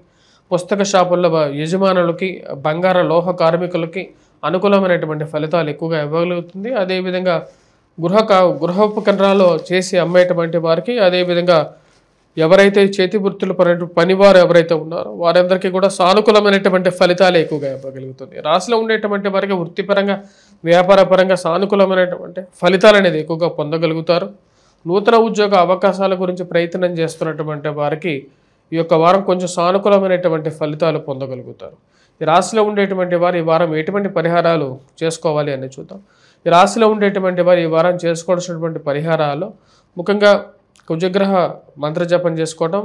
పుస్తక షాపుల్లో యజమానులకి, బంగార లోహ కార్మికులకి అనుకూలమైనటువంటి ఫలితాలు ఎక్కువగా ఇవ్వగలుగుతుంది. అదేవిధంగా గృహోపకరణాలు చేసి అమ్మేటువంటి వారికి, అదేవిధంగా ఎవరైతే చేతి వృత్తులు పనివారు ఎవరైతే ఉన్నారో వారందరికీ కూడా సానుకూలమైనటువంటి ఫలితాలు ఎక్కువగా ఇవ్వగలుగుతుంది. రాశిలో ఉండేటువంటి వారికి వృత్తిపరంగా, వ్యాపారపరంగా సానుకూలమైనటువంటి ఫలితాలు అనేది ఎక్కువగా పొందగలుగుతారు. నూతన ఉద్యోగ అవకాశాల గురించి ప్రయత్నం చేస్తున్నటువంటి వారికి ఈ యొక్క వారం కొంచెం సానుకూలమైనటువంటి ఫలితాలు పొందగలుగుతారు. ఈ రాశిలో ఉండేటువంటి వారు ఈ వారం ఎటువంటి పరిహారాలు చేసుకోవాలి అని చూద్దాం. ఈ రాశిలో ఉండేటువంటి వారు ఈ వారం చేసుకోవాల్సినటువంటి పరిహారాలు ముఖ్యంగా కుజగ్రహ మంత్రజపం చేసుకోవడం,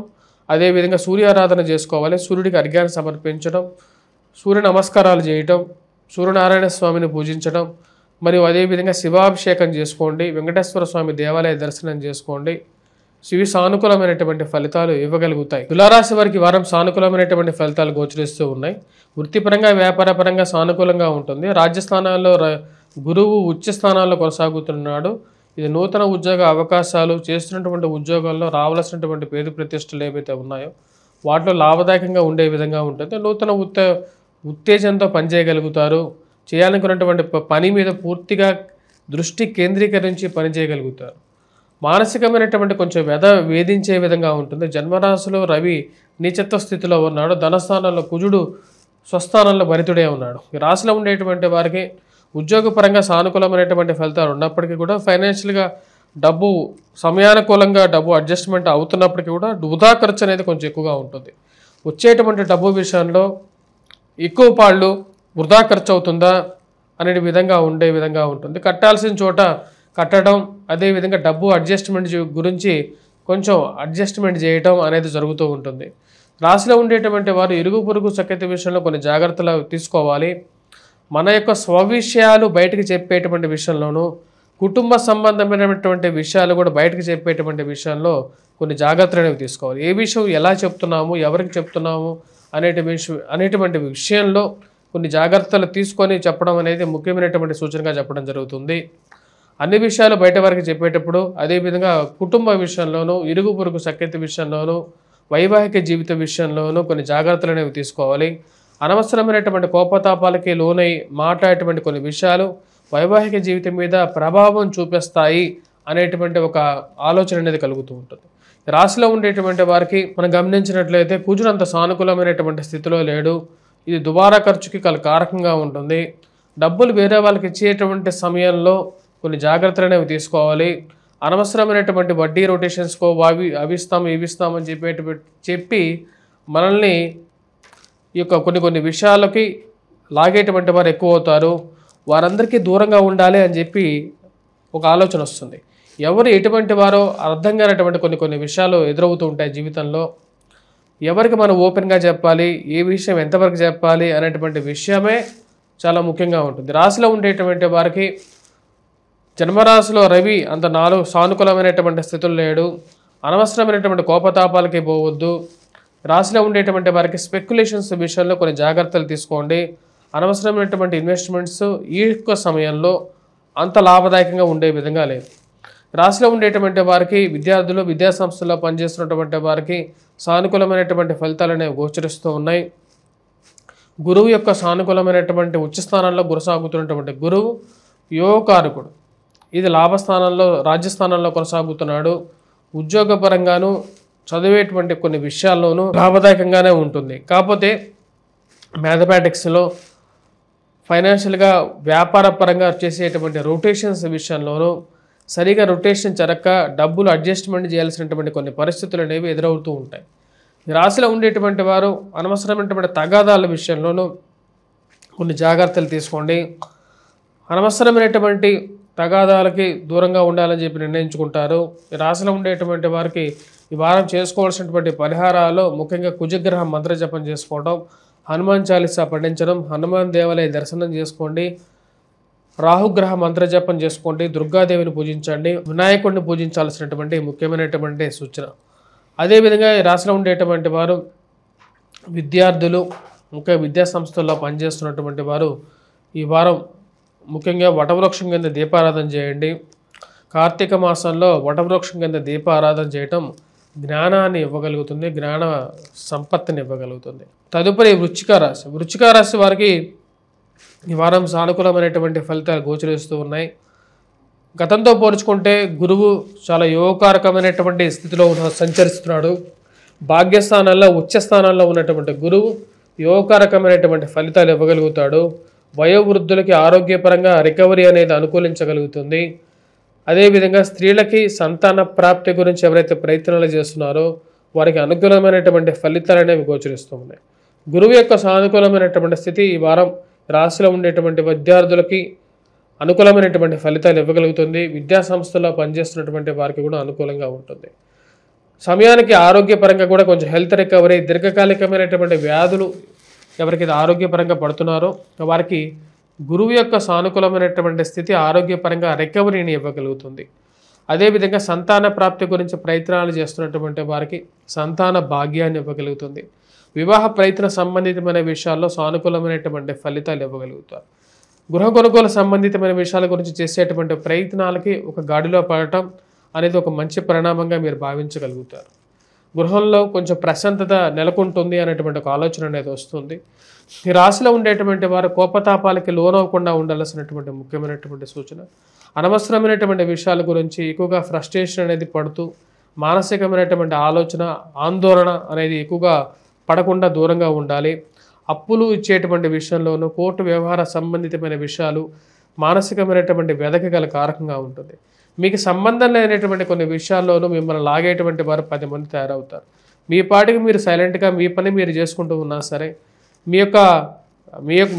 అదేవిధంగా సూర్యారాధన చేసుకోవాలి, సూర్యుడికి అర్ఘ్యాన్ని సమర్పించడం, సూర్య నమస్కారాలు చేయటం, సూర్యనారాయణ స్వామిని పూజించడం, మరియు అదేవిధంగా శివాభిషేకం చేసుకోండి, వెంకటేశ్వర స్వామి దేవాలయ దర్శనం చేసుకోండి. ఇవి సానుకూలమైనటువంటి ఫలితాలు ఇవ్వగలుగుతాయి. తులారాశి వారికి వారం సానుకూలమైనటువంటి ఫలితాలు గోచరిస్తూ ఉన్నాయి. వృత్తిపరంగా, వ్యాపారపరంగా సానుకూలంగా ఉంటుంది. రాజ్యస్థానాల్లో గురువు ఉచ్చ స్థానాల్లో కొనసాగుతున్నాడు. ఇది నూతన ఉద్యోగ అవకాశాలు, చేస్తున్నటువంటి ఉద్యోగాల్లో రావాల్సినటువంటి పేరు ప్రతిష్టలు ఏవైతే ఉన్నాయో వాటిలో లాభదాయకంగా ఉండే విధంగా ఉంటుంది. నూతన ఉత్తేజంతో పనిచేయగలుగుతారు. చేయాలనుకున్నటువంటి పని మీద పూర్తిగా దృష్టి కేంద్రీకరించి పనిచేయగలుగుతారు. మానసికమైనటువంటి కొంచెం వేధించే విధంగా ఉంటుంది. జన్మరాశిలో రవి నీచత్వ స్థితిలో ఉన్నాడు. ధనస్థానంలో కుజుడు స్వస్థానంలో భరితుడే ఉన్నాడు. ఈ రాశిలో ఉండేటువంటి వారికి ఉద్యోగపరంగా సానుకూలమైనటువంటి ఫలితాలు ఉన్నప్పటికీ కూడా ఫైనాన్షియల్గా డబ్బు సమయానుకూలంగా డబ్బు అడ్జస్ట్మెంట్ అవుతున్నప్పటికీ కూడా వృధా ఖర్చు అనేది కొంచెం ఎక్కువగా ఉంటుంది. వచ్చేటువంటి డబ్బు విషయంలో ఎక్కువ పాళ్ళు వృధా ఖర్చు అవుతుందా అనే విధంగా ఉండే విధంగా ఉంటుంది. కట్టాల్సిన చోట కట్టడం, అదేవిధంగా డబ్బు అడ్జస్ట్మెంట్ గురించి కొంచెం అడ్జస్ట్మెంట్ చేయటం అనేది జరుగుతూ ఉంటుంది. రాశిలో ఉండేటువంటి వారు ఇరుగు పొరుగు సఖ్యత విషయంలో కొన్ని జాగ్రత్తలు తీసుకోవాలి. మన యొక్క స్వవిషయాలు బయటకు చెప్పేటువంటి విషయంలోనూ, కుటుంబ సంబంధమైనటువంటి విషయాలు కూడా బయటకు చెప్పేటువంటి విషయంలో కొన్ని జాగ్రత్తలు అనేవి తీసుకోవాలి. ఏ విషయం ఎలా చెప్తున్నాము, ఎవరికి చెప్తున్నాము అనేటువంటి విషయంలో కొన్ని జాగ్రత్తలు తీసుకొని చెప్పడం అనేది ముఖ్యమైనటువంటి సూచనగా చెప్పడం జరుగుతుంది. అన్ని విషయాలు బయట వరకు చెప్పేటప్పుడు, అదేవిధంగా కుటుంబ విషయంలోనూ, ఇరుగు పొరుగు సఖ్యత విషయంలోనూ, వైవాహిక జీవిత విషయంలోనూ కొన్ని జాగ్రత్తలు అనేవి తీసుకోవాలి. అనవసరమైనటువంటి కోపతాపాలకి లోనై మాట్లాడేటువంటి కొన్ని విషయాలు వైవాహిక జీవితం మీద ప్రభావం చూపిస్తాయి అనేటువంటి ఒక ఆలోచన అనేది కలుగుతూ ఉంటుంది. రాశిలో ఉండేటువంటి వారికి మనం గమనించినట్లయితే కుజుడు అంత సానుకూలమైనటువంటి స్థితిలో లేడు. ఇది దుబారా ఖర్చుకి కారకంగా ఉంటుంది. డబ్బులు వేరే వాళ్ళకి ఇచ్చేటువంటి సమయంలో కొన్ని జాగ్రత్తలు అనేవి తీసుకోవాలి. అనవసరమైనటువంటి వడ్డీ రొటేషన్స్కో అవి ఇస్తామని చెప్పి మనల్ని ఈ యొక్క కొన్ని విషయాలకి లాగేటువంటి వారు ఎక్కువ అవుతారు. వారందరికీ దూరంగా ఉండాలి అని చెప్పి ఒక ఆలోచన వస్తుంది. ఎవరు ఎటువంటి వారో అర్థం కానటువంటి కొన్ని విషయాలు ఎదురవుతూ ఉంటాయి జీవితంలో. ఎవరికి మనం ఓపెన్గా చెప్పాలి, ఏ విషయం ఎంతవరకు చెప్పాలి అనేటువంటి విషయమే చాలా ముఖ్యంగా ఉంటుంది. రాశిలో ఉండేటువంటి వారికి జన్మరాశిలో రవి అంత సానుకూలమైనటువంటి స్థితులు లేడు. అనవసరమైనటువంటి కోపతాపాలకి పోవద్దు. రాశిలో ఉండేటువంటి వారికి స్పెక్యులేషన్స్ విషయంలో కొన్ని జాగ్రత్తలు తీసుకోండి. అనవసరమైనటువంటి ఇన్వెస్ట్మెంట్స్ ఈ యొక్క సమయంలో అంత లాభదాయకంగా ఉండే విధంగా లేదు. రాశిలో ఉండేటువంటి వారికి విద్యార్థులు, విద్యాసంస్థల్లో పనిచేస్తున్నటువంటి వారికి సానుకూలమైనటువంటి ఫలితాలు అనేవి గోచరిస్తూ ఉన్నాయి. గురువు యొక్క సానుకూలమైనటువంటి ఉచ్చస్థానంలో కొనసాగుతున్నటువంటి గురువు యోగకారకుడు. ఇది లాభస్థానంలో, రాజ్యస్థానంలో కొనసాగుతున్నాడు. ఉద్యోగపరంగాను, చదివేటువంటి కొన్ని విషయాల్లోనూ లాభదాయకంగానే ఉంటుంది. కాకపోతే మ్యాథమెటిక్స్లో, ఫైనాన్షియల్గా, వ్యాపార పరంగా చేసేటువంటి రొటేషన్స్ విషయంలోనూ సరిగా రొటేషన్ జరగక డబ్బులు అడ్జస్ట్మెంట్ చేయాల్సినటువంటి కొన్ని పరిస్థితులు అనేవి ఎదురవుతూ ఉంటాయి. ఈ రాశిలో ఉండేటువంటి వారు అనవసరమైనటువంటి తగాదాల విషయంలోనూ కొన్ని జాగ్రత్తలు తీసుకోండి. అనవసరమైనటువంటి తగాదాలకి దూరంగా ఉండాలని చెప్పి నిర్ణయించుకుంటారు. ఈ రాశిలో ఉండేటువంటి వారికి ఈ వారం చేసుకోవాల్సినటువంటి పరిహారాలు ముఖ్యంగా కుజగ్రహ మంత్రజపం చేసుకోవడం, హనుమాన్ చాలీసా పఠించడం, హనుమాన్ దేవాలయ దర్శనం చేసుకోండి, రాహుగ్రహ మంత్రజపం చేసుకోండి, దుర్గాదేవిని పూజించండి, వినాయకుడిని పూజించాల్సినటువంటి ముఖ్యమైనటువంటి సూచన. అదేవిధంగా ఈ రాశిలో ఉండేటువంటి వారు విద్యార్థులు, ముఖ్య విద్యా సంస్థల్లో పనిచేస్తున్నటువంటి వారు ఈ వారం ముఖ్యంగా వటవృక్షం కింద దీపారాధన చేయండి. కార్తీక మాసంలో వటవృక్షం కింద దీపారాధన చేయటం జ్ఞానాన్ని ఇవ్వగలుగుతుంది, జ్ఞాన సంపత్తిని ఇవ్వగలుగుతుంది. తదుపరి వృశ్చిక రాశి వారికి ఈ వారం సానుకూలమైనటువంటి ఫలితాలు గోచరిస్తూ ఉన్నాయి. గతంతో పోల్చుకుంటే గురువు చాలా యోగకారకమైనటువంటి స్థితిలో సంచరిస్తున్నాడు. భాగ్యస్థానాల్లో, ఉచ్చస్థానాల్లో ఉన్నటువంటి గురువు యోగకారకమైనటువంటి ఫలితాలు ఇవ్వగలుగుతాడు. వయోవృద్ధులకి ఆరోగ్యపరంగా రికవరీ అనేది అనుకూలించగలుగుతుంది. అదేవిధంగా స్త్రీలకి సంతాన ప్రాప్తి గురించి ఎవరైతే ప్రయత్నాలు చేస్తున్నారో వారికి అనుకూలమైనటువంటి ఫలితాలు అనేవి గోచరిస్తూ ఉన్నాయి. గురువు యొక్క సానుకూలమైనటువంటి స్థితి ఈ వారం రాశిలో ఉండేటువంటి విద్యార్థులకి అనుకూలమైనటువంటి ఫలితాలు ఇవ్వగలుగుతుంది. విద్యా సంస్థల్లో పనిచేస్తున్నటువంటి వారికి కూడా అనుకూలంగా ఉంటుంది. సమయానికి ఆరోగ్యపరంగా కూడా కొంచెం హెల్త్ రికవరీ, దీర్ఘకాలికమైనటువంటి వ్యాధులు ఎవరికి ఆరోగ్యపరంగా పడుతున్నారో వారికి గురువు యొక్క సానుకూలమైనటువంటి స్థితి ఆరోగ్యపరంగా రికవరీని ఇవ్వగలుగుతుంది. అదేవిధంగా సంతాన ప్రాప్తి గురించి ప్రయత్నాలు చేస్తున్నటువంటి వారికి సంతాన భాగ్యాన్ని ఇవ్వగలుగుతుంది. వివాహ ప్రయత్న సంబంధితమైన విషయాల్లో సానుకూలమైనటువంటి ఫలితాలు ఇవ్వగలుగుతారు. గృహ కొనుగోలు సంబంధితమైన విషయాల గురించి చేసేటువంటి ప్రయత్నాలకి ఒక గాడిలో పడటం అనేది ఒక మంచి పరిణామంగా మీరు భావించగలుగుతారు. గృహంలో కొంచెం ప్రశాంతత నెలకొంటుంది అనేటువంటి ఒక ఆలోచన అనేది వస్తుంది. ఈ రాశిలో ఉండేటువంటి వారు కోపతాపాలకి లోనవ్వకుండా ఉండాల్సినటువంటి ముఖ్యమైనటువంటి సూచన. అనవసరమైనటువంటి విషయాల గురించి ఎక్కువగా ఫ్రస్ట్రేషన్ అనేది పడుతూ మానసికమైనటువంటి ఆలోచన, ఆందోళన అనేది ఎక్కువగా పడకుండా దూరంగా ఉండాలి. అప్పులు ఇచ్చేటువంటి విషయంలోనూ, కోర్టు వ్యవహార సంబంధితమైన విషయాలు మానసికమైనటువంటి వెదకి గల కారకంగా ఉంటుంది. మీకు సంబంధం లేనటువంటి కొన్ని విషయాల్లోనూ మిమ్మల్ని లాగేటువంటి వారు 10 మంది తయారవుతారు. మీ పాటికి మీరు సైలెంట్గా మీ పని మీరు చేసుకుంటూ ఉన్నా సరే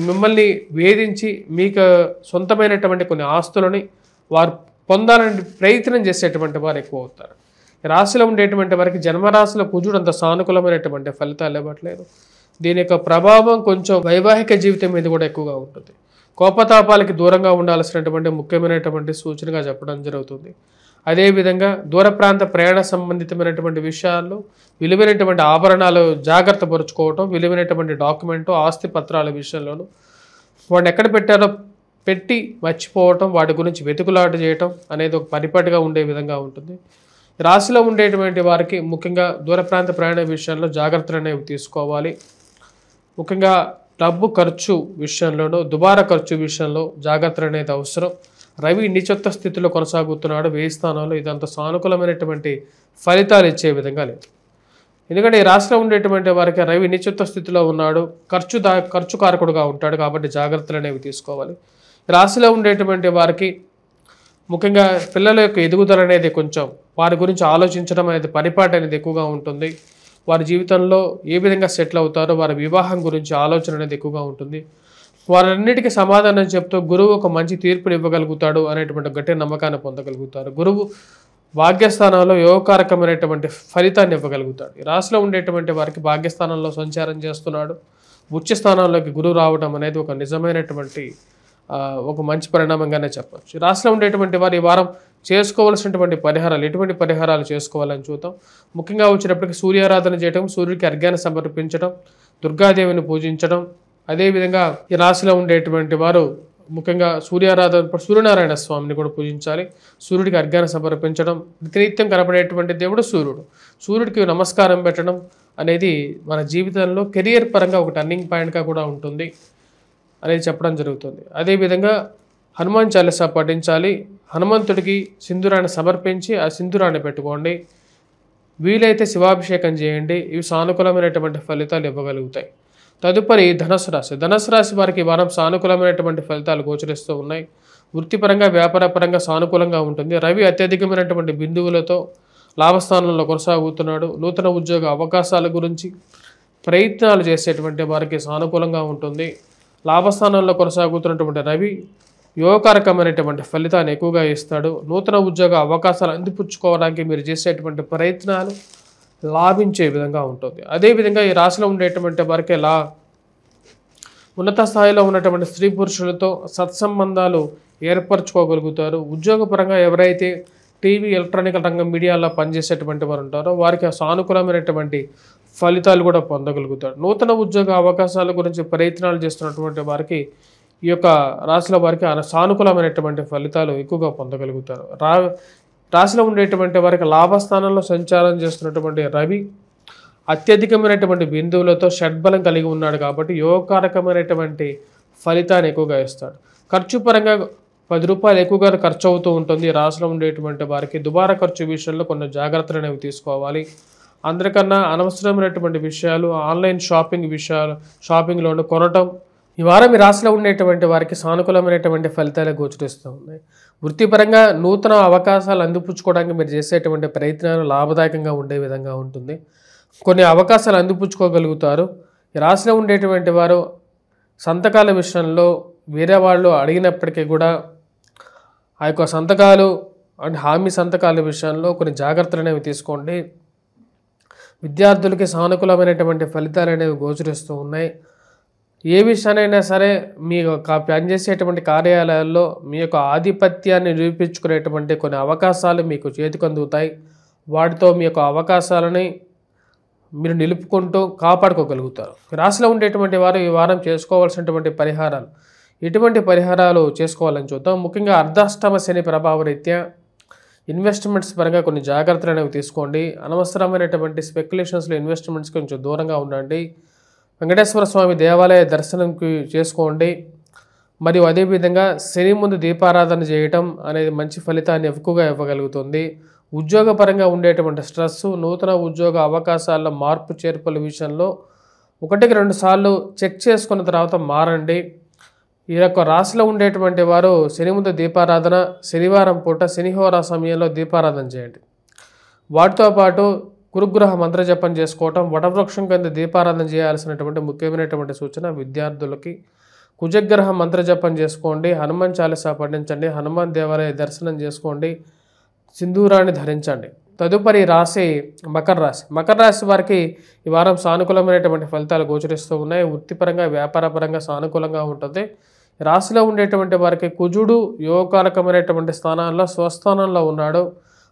మిమ్మల్ని వేధించి మీకు సొంతమైనటువంటి కొన్ని ఆస్తులని వారు పొందాలని ప్రయత్నం చేసేటువంటి వారు ఎక్కువ అవుతారు. రాశిలో ఉండేటువంటి వారికి జన్మరాశిలో కుజుడు అంత సానుకూలమైనటువంటి ఫలితాలు ఇవ్వట్లేదు. దీని యొక్క ప్రభావం కొంచెం వైవాహిక జీవితం మీద కూడా ఎక్కువగా ఉంటుంది. కోపతాపాలకి దూరంగా ఉండాల్సినటువంటి ముఖ్యమైనటువంటి సూచనగా చెప్పడం జరుగుతుంది. అదేవిధంగా దూర ప్రాంత ప్రయాణ సంబంధితమైనటువంటి విషయాల్లో విలువైనటువంటి ఆభరణాలు జాగ్రత్త పరుచుకోవటం, విలువైనటువంటి డాక్యుమెంటు ఆస్తి పత్రాల విషయంలోనూ వాడిని ఎక్కడ పెట్టారో పెట్టి మర్చిపోవటం, వాటి గురించి వెతుకులాట చేయటం అనేది ఒక పరిపాటిగా ఉండే విధంగా ఉంటుంది. రాశిలో ఉండేటువంటి వారికి ముఖ్యంగా దూర ప్రాంత ప్రయాణ విషయంలో జాగ్రత్తలు అనేవి తీసుకోవాలి. ముఖ్యంగా డబ్బు ఖర్చు విషయంలోనూ దుబారా ఖర్చు విషయంలో జాగ్రత్తలు అనేది అవసరం. రవి నిచొత్త స్థితిలో కొనసాగుతున్నాడు 1000 స్థానంలో. ఇదంత సానుకూలమైనటువంటి ఫలితాలు ఇచ్చే విధంగా లేదు. ఎందుకంటే ఈ రాశిలో ఉండేటువంటి వారికి రవి నిచొత్త స్థితిలో ఉన్నాడు, ఖర్చు కారకుడుగా ఉంటాడు కాబట్టి జాగ్రత్తలు అనేవి తీసుకోవాలి. రాశిలో ఉండేటువంటి వారికి ముఖ్యంగా పిల్లల యొక్క ఎదుగుదల అనేది కొంచెం వారి గురించి ఆలోచించడం అనేది పరిపాటి అనేది ఎక్కువగా ఉంటుంది. వారి జీవితంలో ఏ విధంగా సెటిల్ అవుతారో వారి వివాహం గురించి ఆలోచన అనేది ఎక్కువగా ఉంటుంది. వారన్నిటికీ సమాధానం చెప్తూ గురువు ఒక మంచి తీర్పుని ఇవ్వగలుగుతాడు అనేటువంటి గట్టి నమ్మకాన్ని పొందగలుగుతారు. గురువు భాగ్యస్థానంలో యోగకారకమైనటువంటి ఫలితాన్ని ఇవ్వగలుగుతాడు. ఈ రాశిలో ఉండేటువంటి వారికి భాగ్యస్థానంలో సంచారం చేస్తున్నాడు. ఉచ్చ స్థానంలోకి గురువు రావడం అనేది ఒక నిజమైనటువంటి ఒక మంచి పరిణామంగానే చెప్పచ్చు. రాశిలో ఉండేటువంటి వారు ఈ వారం చేసుకోవాల్సినటువంటి పరిహారాలు, ఎటువంటి పరిహారాలు చేసుకోవాలని చూద్దాం. ముఖ్యంగా వచ్చినప్పటికీ సూర్యారాధన చేయడం, సూర్యుడికి అర్ఘ్యాన్ని సమర్పించడం, దుర్గాదేవిని పూజించడం. అదేవిధంగా ఈ రాశిలో ఉండేటువంటి వారు ముఖ్యంగా సూర్యనారాయణ స్వామిని కూడా పూజించాలి. సూర్యుడికి అర్ఘ్యాన్ని సమర్పించడం, నిత్యం కనపడేటువంటి దేవుడు సూర్యుడు. సూర్యుడికి నమస్కారం పెట్టడం అనేది మన జీవితంలో కెరియర్ పరంగా ఒక టర్నింగ్ పాయింట్గా కూడా ఉంటుంది అనేది చెప్పడం జరుగుతుంది. అదేవిధంగా హనుమాన్ చాలీసా పఠించాలి. హనుమంతుడికి సింధూరాన్ని సమర్పించి ఆ సింధూరాన్ని పెట్టుకోండి. వీలైతే శివాభిషేకం చేయండి. ఇవి సానుకూలమైనటువంటి ఫలితాలు ఇవ్వగలుగుతాయి. తదుపరి ధనుసు రాశి. ధనుసు రాశి వారికి ఈ వారం సానుకూలమైనటువంటి ఫలితాలు గోచరిస్తూ ఉన్నాయి. వృత్తిపరంగా వ్యాపారపరంగా సానుకూలంగా ఉంటుంది. రవి అత్యధికమైనటువంటి బిందువులతో లాభస్థానంలో కొనసాగుతున్నాడు. నూతన ఉద్యోగ అవకాశాల గురించి ప్రయత్నాలు చేసేటువంటి వారికి సానుకూలంగా ఉంటుంది. లాభస్థానంలో కొనసాగుతున్నటువంటి రవి యోగకారకమైనటువంటి ఫలితాన్ని ఎక్కువగా ఇస్తాడు. నూతన ఉద్యోగ అవకాశాలు అందిపుచ్చుకోవడానికి మీరు చేసేటువంటి ప్రయత్నాలు లాభించే విధంగా ఉంటుంది. అదేవిధంగా ఈ రాశిలో ఉండేటువంటి వారికి ఉన్నత స్థాయిలో ఉన్నటువంటి స్త్రీ పురుషులతో సత్సంబంధాలు ఏర్పరచుకోగలుగుతారు. ఉద్యోగపరంగా ఎవరైతే టీవీ, ఎలక్ట్రానిక్ రంగం, మీడియాలో పనిచేసేటువంటి వారు ఉంటారో వారికి సానుకూలమైనటువంటి ఫలితాలు కూడా పొందగలుగుతారు. నూతన ఉద్యోగ అవకాశాల గురించి ప్రయత్నాలు చేస్తున్నటువంటి వారికి ఈ యొక్క రాశిలో వారికి సానుకూలమైనటువంటి ఫలితాలు ఎక్కువగా పొందగలుగుతారు. రాశిలో ఉండేటువంటి వారికి లాభస్థానంలో సంచారం చేస్తున్నటువంటి రవి అత్యధికమైనటువంటి బిందువులతో షడ్బలం కలిగి ఉన్నాడు కాబట్టి యోగకారకమైనటువంటి ఫలితాన్ని ఎక్కువగా ఇస్తాడు. ఖర్చు పరంగా 10 రూపాయలు ఎక్కువగా ఖర్చు అవుతూ ఉంటుంది. రాశిలో ఉండేటువంటి వారికి దుబారా ఖర్చు విషయంలో కొన్ని జాగ్రత్తలు అనేవి తీసుకోవాలి. అందరికన్నా అనవసరమైనటువంటి విషయాలు, ఆన్లైన్ షాపింగ్లోనూ కొనటం ఈ వారం ఈ రాశిలో ఉండేటువంటి వారికి సానుకూలమైనటువంటి ఫలితాలు గోచరిస్తూ ఉన్నాయి. వృత్తిపరంగా నూతన అవకాశాలు అందిపుచ్చుకోవడానికి మీరు చేసేటువంటి ప్రయత్నాలు లాభదాయకంగా ఉండే విధంగా ఉంటుంది. కొన్ని అవకాశాలు అందిపుచ్చుకోగలుగుతారు. ఈ రాశిలో ఉండేటువంటి వారు సంతకాల విషయంలో వేరే వాళ్ళు అడిగినప్పటికీ కూడా ఆ యొక్క సంతకాలు అండ్ హామీ సంతకాల విషయంలో కొన్ని జాగ్రత్తలు అనేవి తీసుకోండి. విద్యార్థులకి సానుకూలమైనటువంటి ఫలితాలు అనేవి గోచరిస్తూ ఉన్నాయి. ఏ విషయానైనా సరే మీ యొక్క పనిచేసేటువంటి కార్యాలయాల్లో మీ యొక్క ఆధిపత్యాన్ని నిరూపించుకునేటువంటి కొన్ని అవకాశాలు మీకు చేతికి అందుతాయి. వాటితో మీ యొక్క అవకాశాలని మీరు నిలుపుకుంటూ కాపాడుకోగలుగుతారు. రాశిలో ఉండేటువంటి వారు ఈ వారం చేసుకోవాల్సినటువంటి పరిహారాలు, ఎటువంటి పరిహారాలు చేసుకోవాలని చూద్దాం. ముఖ్యంగా అర్ధాష్టమ శని ప్రభావ రీత్యా ఇన్వెస్ట్మెంట్స్ పరంగా కొన్ని జాగ్రత్తలు అనేవి తీసుకోండి. అనవసరమైనటువంటి స్పెక్యులేషన్స్లో ఇన్వెస్ట్మెంట్స్ కొంచెం దూరంగా ఉండండి. వెంకటేశ్వర స్వామి దేవాలయ దర్శనంకి చేసుకోండి. మరియు అదేవిధంగా శని ముందు దీపారాధన చేయటం అనేది మంచి ఫలితాన్ని ఎక్కువగా ఇవ్వగలుగుతుంది. ఉద్యోగపరంగా ఉండేటువంటి స్ట్రెస్, నూతన ఉద్యోగ అవకాశాల మార్పు చేర్పుల విషయంలో 1-2 సార్లు చెక్ చేసుకున్న తర్వాత మారండి. ఈ యొక్క రాశిలో ఉండేటువంటి వారు శని ముందు దీపారాధన, శనివారం పూట శనిహోరా సమయంలో దీపారాధన చేయండి. వాటితో పాటు గురుగ్రహ మంత్రజపం చేసుకోవటం, వటవృక్షం కింద దీపారాధన చేయాల్సినటువంటి ముఖ్యమైనటువంటి సూచన విద్యార్థులకి. కుజగ్రహ మంత్రజపం చేసుకోండి, హనుమాన్ చాలీసా పఠించండి, హనుమాన్ దేవాలయ దర్శనం చేసుకోండి, సింధూరాన్ని ధరించండి. తదుపరి రాశి మకర రాశి. మకర రాశి వారికి ఈ వారం సానుకూలమైనటువంటి ఫలితాలు గోచరిస్తూ ఉన్నాయి. వృత్తిపరంగా వ్యాపారపరంగా సానుకూలంగా ఉంటుంది. రాశిలో ఉండేటువంటి వారికి కుజుడు యోగకారకమైనటువంటి స్థానాల్లో స్వస్థానంలో ఉన్నాడు.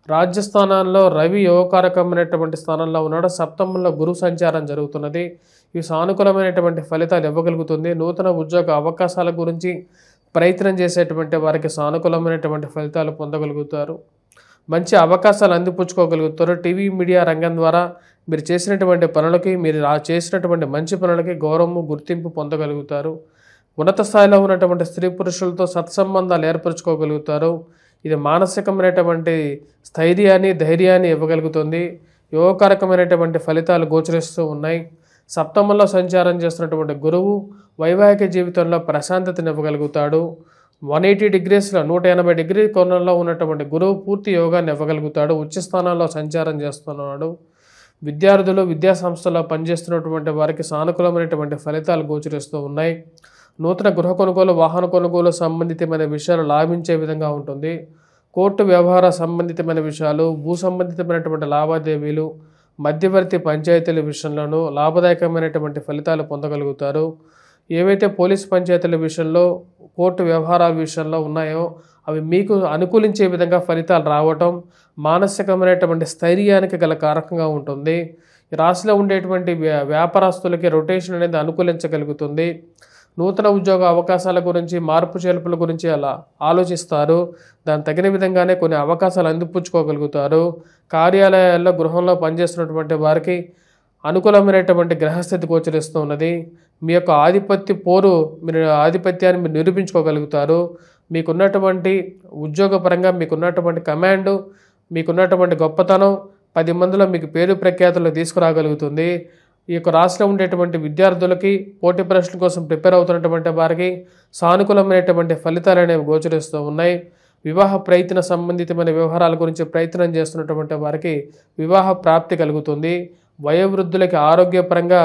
రాజ్యస్థానాల్లో రవి యోగకారకమైనటువంటి స్థానంలో ఉన్నాడు. సప్తమంలో గురు సంచారం జరుగుతున్నది. ఇవి సానుకూలమైనటువంటి ఫలితాలు ఇవ్వగలుగుతుంది. నూతన ఉద్యోగ అవకాశాల గురించి ప్రయత్నం చేసేటువంటి వారికి సానుకూలమైనటువంటి ఫలితాలు పొందగలుగుతారు. మంచి అవకాశాలు అందిపుచ్చుకోగలుగుతారు. టీవీ మీడియా రంగం ద్వారా మీరు చేసినటువంటి పనులకి, మీరు చేసినటువంటి మంచి పనులకి గౌరవము గుర్తింపు పొందగలుగుతారు. ఉన్నత స్థాయిలో ఉన్నటువంటి స్త్రీ పురుషులతో సత్సంబంధాలు ఏర్పరచుకోగలుగుతారు. ఇది మానసికమైనటువంటి స్థైర్యాన్ని, ధైర్యాన్ని ఇవ్వగలుగుతుంది. యోగకారకమైనటువంటి ఫలితాలు గోచరిస్తూ ఉన్నాయి. సప్తమంలో సంచారం చేస్తున్నటువంటి గురువు వైవాహిక జీవితంలో ప్రశాంతతను ఇవ్వగలుగుతాడు. 180 డిగ్రీస్లో 180 డిగ్రీ కోణంలో ఉన్నటువంటి గురువు పూర్తి యోగాన్ని ఇవ్వగలుగుతాడు. ఉచ్చ స్థానాల్లో సంచారం చేస్తున్నాడు. విద్యార్థులు విద్యా సంస్థల్లో పనిచేస్తున్నటువంటి వారికి సానుకూలమైనటువంటి ఫలితాలు గోచరిస్తూ ఉన్నాయి. నూతన గృహ కొనుగోలు, వాహన కొనుగోలు సంబంధితమైన విషయాలు లాభించే విధంగా ఉంటుంది. కోర్టు వ్యవహార సంబంధితమైన విషయాలు, భూ సంబంధితమైనటువంటి లావాదేవీలు, మధ్యవర్తి పంచాయతీల విషయంలోనూ లాభదాయకమైనటువంటి ఫలితాలు పొందగలుగుతారు. ఏవైతే పోలీస్ పంచాయతీల విషయంలో, కోర్టు వ్యవహారాల విషయంలో ఉన్నాయో అవి మీకు అనుకూలించే విధంగా ఫలితాలు రావటం మానసికమైనటువంటి స్థైర్యానికి గల కారకంగా ఉంటుంది. ఈ రాశిలో ఉండేటువంటి వ్యాపారస్తులకి రొటేషన్ అనేది అనుకూలించగలుగుతుంది. నూతన ఉద్యోగ అవకాశాల గురించి, మార్పు చేర్పుల గురించి అలా ఆలోచిస్తారు. దానికి తగిన విధంగానే కొన్ని అవకాశాలు అందిపుచ్చుకోగలుగుతారు. కార్యాలయాల్లో, గృహంలో పనిచేస్తున్నటువంటి వారికి అనుకూలమైనటువంటి గ్రహస్థితి గోచరిస్తూ ఉన్నది. మీ యొక్క ఆధిపత్యాన్ని మీరు నిరూపించుకోగలుగుతారు. మీకున్నటువంటి ఉద్యోగపరంగా మీకున్నటువంటి కమాండు, మీకున్నటువంటి గొప్పతనం 10 మందిలో మీకు పేరు ప్రఖ్యాతులు తీసుకురాగలుగుతుంది. ఈ యొక్క రాశిలో ఉండేటువంటి విద్యార్థులకి, పోటీ పరీక్షల కోసం ప్రిపేర్ అవుతున్నటువంటి వారికి సానుకూలమైనటువంటి ఫలితాలు అనేవి గోచరిస్తూ ఉన్నాయి. వివాహ ప్రయత్న సంబంధితమైన వ్యవహారాల గురించి ప్రయత్నం చేస్తున్నటువంటి వారికి వివాహ ప్రాప్తి కలుగుతుంది. వయోవృద్ధులకి ఆరోగ్యపరంగా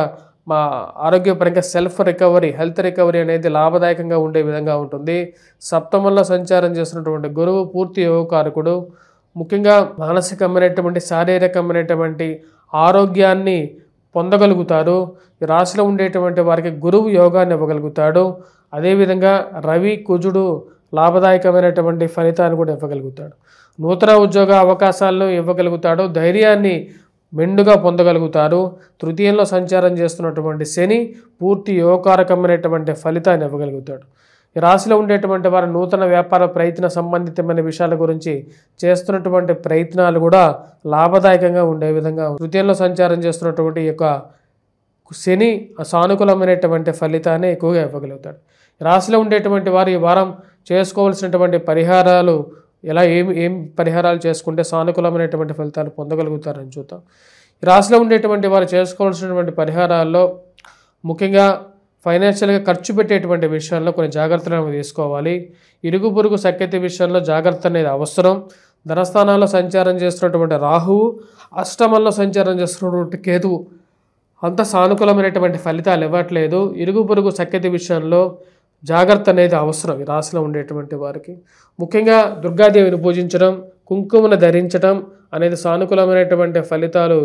సెల్ఫ్ రికవరీ, హెల్త్ రికవరీ అనేది లాభదాయకంగా ఉండే విధంగా ఉంటుంది. సప్తమంలో సంచారం చేస్తున్నటువంటి గురువు పూర్తి యోగకారకుడు. ముఖ్యంగా మానసికమైనటువంటి, శారీరకమైనటువంటి ఆరోగ్యాన్ని పొందగలుగుతారు. ఈ రాశిలో ఉండేటువంటి వారికి గురువు యోగాన్ని ఇవ్వగలుగుతాడు. అదేవిధంగా రవి, కుజుడు లాభదాయకమైనటువంటి ఫలితాన్ని కూడా ఇవ్వగలుగుతాడు. నూతన ఉద్యోగ అవకాశాలను ఇవ్వగలుగుతాడు. ధైర్యాన్ని మెండుగా పొందగలుగుతారు. తృతీయంలో సంచారం చేస్తున్నటువంటి శని పూర్తి యోగకారకమైనటువంటి ఫలితాన్ని ఇవ్వగలుగుతాడు. ఈ రాశిలో ఉండేటువంటి వారు నూతన వ్యాపార ప్రయత్న సంబంధితమైన విషయాల గురించి చేస్తున్నటువంటి ప్రయత్నాలు కూడా లాభదాయకంగా ఉండే విధంగా తృతీయంలో సంచారం చేస్తున్నటువంటి యొక్క శని సానుకూలమైనటువంటి ఫలితాన్ని ఎక్కువగా ఇవ్వగలుగుతాడు. రాశిలో ఉండేటువంటి వారు ఈ వారం చేసుకోవాల్సినటువంటి పరిహారాలు ఏం పరిహారాలు చేసుకుంటే సానుకూలమైనటువంటి ఫలితాలు పొందగలుగుతారని చూద్దాం. ఈ రాశిలో ఉండేటువంటి వారు చేసుకోవాల్సినటువంటి పరిహారాల్లో ముఖ్యంగా ఫైనాన్షియల్గా ఖర్చు పెట్టేటువంటి విషయాల్లో కొన్ని జాగ్రత్తలను తీసుకోవాలి. ఇరుగు పొరుగు సఖ్యత విషయంలో జాగ్రత్త అనేది అవసరం. ధనస్థానాల్లో సంచారం చేస్తున్నటువంటి రాహువు, అష్టమంలో సంచారం చేస్తున్నటువంటి కేతువు అంత సానుకూలమైనటువంటి ఫలితాలు ఇవ్వట్లేదు. ఇరుగు పొరుగు సఖ్యత విషయంలో జాగ్రత్త అనేది అవసరం. ఈ రాశిలో ఉండేటువంటి వారికి ముఖ్యంగా దుర్గాదేవిని పూజించడం, కుంకుమను ధరించడం అనేది సానుకూలమైనటువంటి ఫలితాలు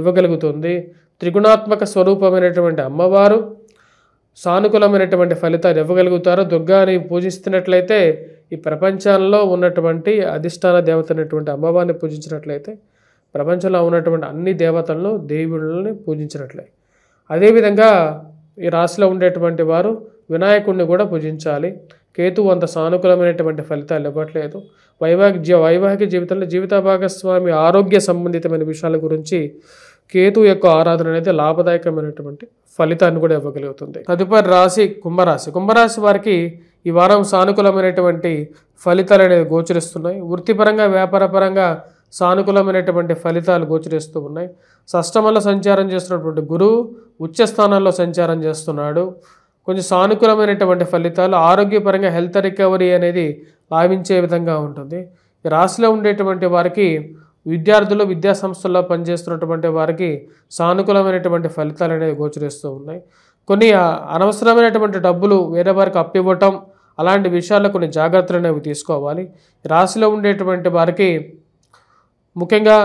ఇవ్వగలుగుతుంది. త్రిగుణాత్మక స్వరూపమైనటువంటి అమ్మవారు సానుకూలమైనటువంటి ఫలితాలు ఇవ్వగలుగుతారు. దుర్గాని పూజిస్తున్నట్లయితే ఈ ప్రపంచంలో ఉన్నటువంటి అధిష్టాన దేవత అయినటువంటి అమ్మవారిని పూజించినట్లయితే ప్రపంచంలో ఉన్నటువంటి అన్ని దేవతలను, దేవుళ్ళని పూజించినట్లే. అదేవిధంగా ఈ రాశిలో ఉండేటువంటి వారు వినాయకుడిని కూడా పూజించాలి. కేతువు అంత సానుకూలమైనటువంటి ఫలితాలు ఇవ్వట్లేదు. వైవాహిక జీవితంలో జీవిత భాగస్వామి ఆరోగ్య సంబంధితమైన విషయాల గురించి కేతు యొక్క ఆరాధన అనేది లాభదాయకమైనటువంటి ఫలితాన్ని కూడా ఇవ్వగలుగుతుంది. తదుపరి రాశి కుంభరాశి. కుంభరాశి వారికి ఈ వారం సానుకూలమైనటువంటి ఫలితాలు అనేవి గోచరిస్తున్నాయి. వృత్తిపరంగా, వ్యాపారపరంగా సానుకూలమైనటువంటి ఫలితాలు గోచరిస్తూ ఉన్నాయి. షష్టమంలో సంచారం చేస్తున్నటువంటి గురువు ఉచ్చ స్థానాల్లో సంచారం చేస్తున్నాడు. కొంచెం సానుకూలమైనటువంటి ఫలితాలు, ఆరోగ్యపరంగా హెల్త్ రికవరీ అనేది లాభించే విధంగా ఉంటుంది. ఈ రాశిలో ఉండేటువంటి వారికి విద్యార్థులు, విద్యా సంస్థల్లో పనిచేస్తున్నటువంటి వారికి సానుకూలమైనటువంటి ఫలితాలు అనేవి గోచరిస్తూ ఉన్నాయి. కొన్ని అనవసరమైనటువంటి డబ్బులు వేరే వారికి అప్పివ్వటం, అలాంటి విషయాల్లో కొన్ని జాగ్రత్తలు అనేవి తీసుకోవాలి. రాశిలో ఉండేటువంటి వారికి ముఖ్యంగా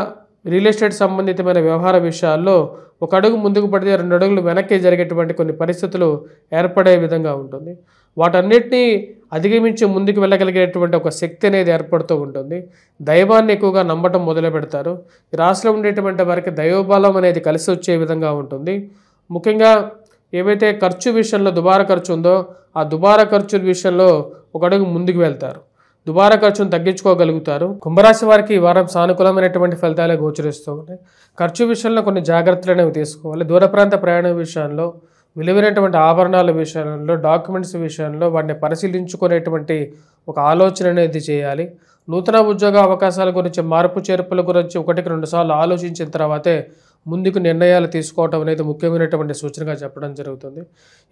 రియల్ ఎస్టేట్ సంబంధితమైన వ్యవహార విషయాల్లో ఒక అడుగు ముందుకు పడితే 2 అడుగులు వెనక్కి జరిగేటువంటి కొన్ని పరిస్థితులు ఏర్పడే విధంగా ఉంటుంది. వాటన్నిటినీ అధిగమించి ముందుకు వెళ్ళగలిగేటువంటి ఒక శక్తి అనేది ఏర్పడుతూ ఉంటుంది. దైవాన్ని ఎక్కువగా నమ్మటం మొదలు పెడతారు. ఈ రాశిలో ఉండేటువంటి వారికి దైవబలం అనేది కలిసి వచ్చే విధంగా ఉంటుంది. ముఖ్యంగా ఏవైతే ఖర్చు విషయంలో దుబారా ఖర్చు ఉందో ఆ దుబారా ఖర్చుల విషయంలో ఒక అడుగు ముందుకు వెళ్తారు. దుబారా ఖర్చును తగ్గించుకోగలుగుతారు. కుంభరాశి వారికి ఈ వారం సానుకూలమైనటువంటి ఫలితాలే గోచరిస్తూ ఉన్నాయి. ఖర్చు విషయంలో కొన్ని జాగ్రత్తలు అనేవి తీసుకోవాలి. దూర ప్రాంత ప్రయాణం విషయంలో, విలువైనటువంటి ఆభరణాల విషయంలో, డాక్యుమెంట్స్ విషయంలో వాటిని పరిశీలించుకునేటువంటి ఒక ఆలోచన అనేది చేయాలి. నూతన ఉద్యోగ అవకాశాల గురించి, మార్పు చేర్పుల గురించి 1-2 సార్లు ఆలోచించిన తర్వాతే ముందుకు నిర్ణయాలు తీసుకోవటం అనేది ముఖ్యమైనటువంటి సూచనగా చెప్పడం జరుగుతుంది.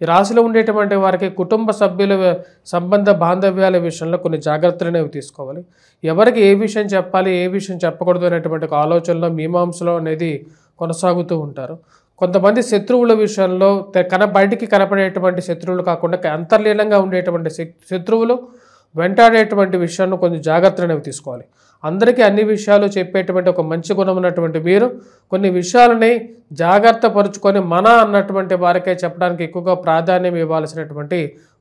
ఈ రాశిలో ఉండేటువంటి వారికి కుటుంబ సభ్యుల సంబంధ బాంధవ్యాల విషయంలో కొన్ని జాగ్రత్తలు అనేవి తీసుకోవాలి. ఎవరికి ఏ విషయం చెప్పాలి, ఏ విషయం చెప్పకూడదు అనేటువంటి ఒక ఆలోచనలో, మీమాంసలో అనేది కొనసాగుతూ ఉంటారు. కొంతమంది శత్రువుల విషయంలో బయటికి కనపడేటువంటి శత్రువులు కాకుండా అంతర్లీనంగా ఉండేటువంటి శత్రువులు వెంటాడేటువంటి విషయాన్ని కొంచెం జాగ్రత్తలు అనేవి తీసుకోవాలి. అందరికీ అన్ని విషయాలు చెప్పేటువంటి ఒక మంచి గుణం ఉన్నటువంటి మీరు కొన్ని విషయాలని జాగ్రత్త పరుచుకొని అన్నటువంటి వారికే చెప్పడానికి ఎక్కువగా ప్రాధాన్యం ఇవ్వాల్సినటువంటి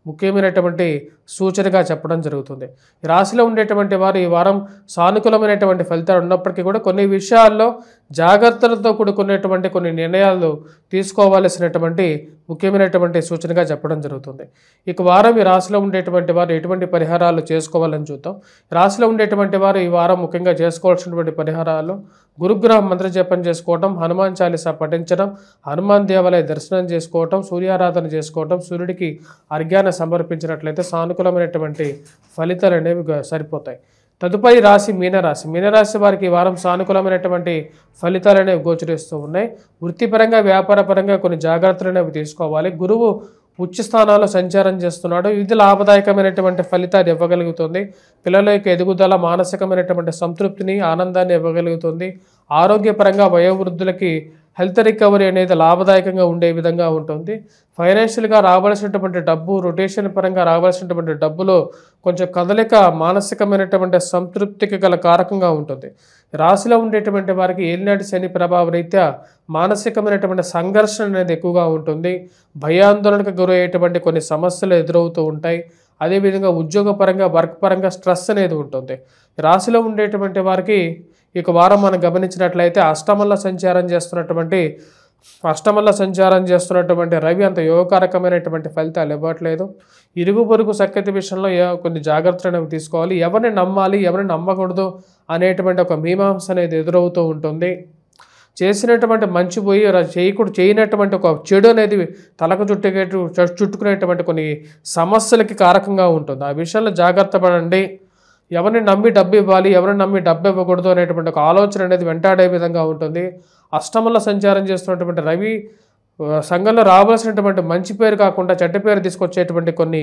ముఖ్యమైనటువంటి సూచనగా చెప్పడం జరుగుతుంది. ఈ రాశిలో ఉండేటువంటి వారు ఈ వారం సానుకూలమైనటువంటి ఫలితాలు ఉన్నప్పటికీ కూడా కొన్ని విషయాల్లో జాగ్రత్తలతో కూడుకునేటువంటి కొన్ని నిర్ణయాలు తీసుకోవాల్సినటువంటి ముఖ్యమైనటువంటి సూచనగా చెప్పడం జరుగుతుంది. ఇక వారం ఈ రాశిలో ఉండేటువంటి వారు ఎటువంటి పరిహారాలు చేసుకోవాలని చూద్దాం. రాశిలో ఉండేటువంటి వారు ఈ వారం ముఖ్యంగా చేసుకోవాల్సినటువంటి పరిహారాలు గురుగ్రహ మంత్ర జపం చేసుకోవటం, హనుమాన్ చాలీసా పఠించడం, హనుమాన్ దేవాలయ దర్శనం చేసుకోవటం, సూర్యారాధన చేసుకోవటం, సూర్యుడికి అర్ఘ్యాన్ని సమర్పించినట్లయితే సానుకూలమైనటువంటి ఫలితాలు అనేవి సరిపోతాయి. తదుపరి రాశి మీనరాశి. మీనరాశి వారికి ఈ వారం సానుకూలమైనటువంటి ఫలితాలు అనేవి గోచరిస్తూ ఉన్నాయి. వృత్తిపరంగా, వ్యాపారపరంగా కొన్ని జాగ్రత్తలు అనేవి తీసుకోవాలి. గురువు ఉచ్చ స్థానాల్లో సంచారం చేస్తున్నాడు. ఇది లాభదాయకమైనటువంటి ఫలితాన్ని ఇవ్వగలుగుతుంది. పిల్లల యొక్క ఎదుగుదల, మానసికమైనటువంటి సంతృప్తిని, ఆనందాన్ని ఇవ్వగలుగుతుంది. ఆరోగ్యపరంగా వయోవృద్ధులకి హెల్త్ రికవరీ అనేది లాభదాయకంగా ఉండే విధంగా ఉంటుంది. ఫైనాన్షియల్గా రావాల్సినటువంటి డబ్బు, రొటేషన్ పరంగా రావాల్సినటువంటి డబ్బులో కొంచెం కదలిక మానసికమైనటువంటి సంతృప్తికి గల కారకంగా ఉంటుంది. రాశిలో ఉండేటువంటి వారికి ఏలినాటి శని ప్రభావ రీత్యా మానసికమైనటువంటి సంఘర్షణ అనేది ఎక్కువగా ఉంటుంది. భయాందోళనకు గురయ్యేటువంటి కొన్ని సమస్యలు ఎదురవుతూ ఉంటాయి. అదేవిధంగా ఉద్యోగపరంగా, వర్క్ పరంగా స్ట్రెస్ అనేది ఉంటుంది. రాశిలో ఉండేటువంటి వారికి ఇక వారం మనం గమనించినట్లయితే అష్టమంలో సంచారం చేస్తున్నటువంటి రవి అంత యోగకారకమైనటువంటి ఫలితాలు ఇవ్వట్లేదు. ఇరుగు పొరుగు సఖ్యత విషయంలో కొన్ని జాగ్రత్తలు తీసుకోవాలి. ఎవరిని నమ్మాలి, ఎవరిని నమ్మకూడదు అనేటువంటి ఒక మీమాంస అనేది ఎదురవుతూ ఉంటుంది. చేసినటువంటి మంచి పోయి చేయనటువంటి ఒక చెడు అనేది తలకు చుట్టుకునేటువంటి కొన్ని సమస్యలకి కారకంగా ఉంటుంది. ఆ విషయంలో జాగ్రత్త పడండి. ఎవరిని నమ్మి డబ్బు ఇవ్వాలి, ఎవరిని నమ్మి డబ్బు ఇవ్వకూడదు అనేటువంటి ఒక ఆలోచన అనేది వెంటాడే విధంగా ఉంటుంది. అష్టమంలో సంచారం చేస్తున్నటువంటి రవి సంఘంలో రావాల్సినటువంటి మంచి పేరు కాకుండా చెడ్డ పేరు తీసుకొచ్చేటువంటి కొన్ని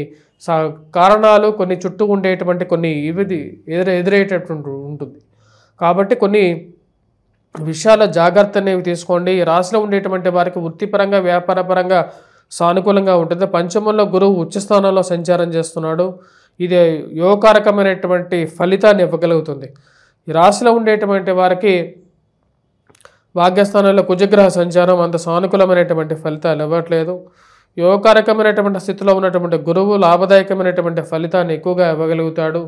కారణాలు, కొన్ని చుట్టూ ఉండేటువంటి కొన్ని ఎదురయ్యేటటువంటి ఉంటుంది. కాబట్టి కొన్ని విషయాల జాగ్రత్త అనేవి తీసుకోండి. రాశిలో ఉండేటువంటి వారికి వృత్తిపరంగా, వ్యాపారపరంగా సానుకూలంగా ఉంటుంది. పంచమంలో గురువు ఉచ్చస్థానంలో సంచారం చేస్తున్నాడు. ఇది యోగకారకమైనటువంటి ఫలితాన్ని ఇవ్వగలుగుతుంది. ఈ రాశిలో ఉండేటువంటి వారికి భాగ్యస్థానంలో కుజగ్రహ సంచారం అంత సానుకూలమైనటువంటి ఫలితాలు ఇవ్వట్లేదు. యోగకారకమైనటువంటి స్థితిలో ఉన్నటువంటి గురువు లాభదాయకమైనటువంటి ఫలితాన్ని ఎక్కువగా ఇవ్వగలుగుతాడు.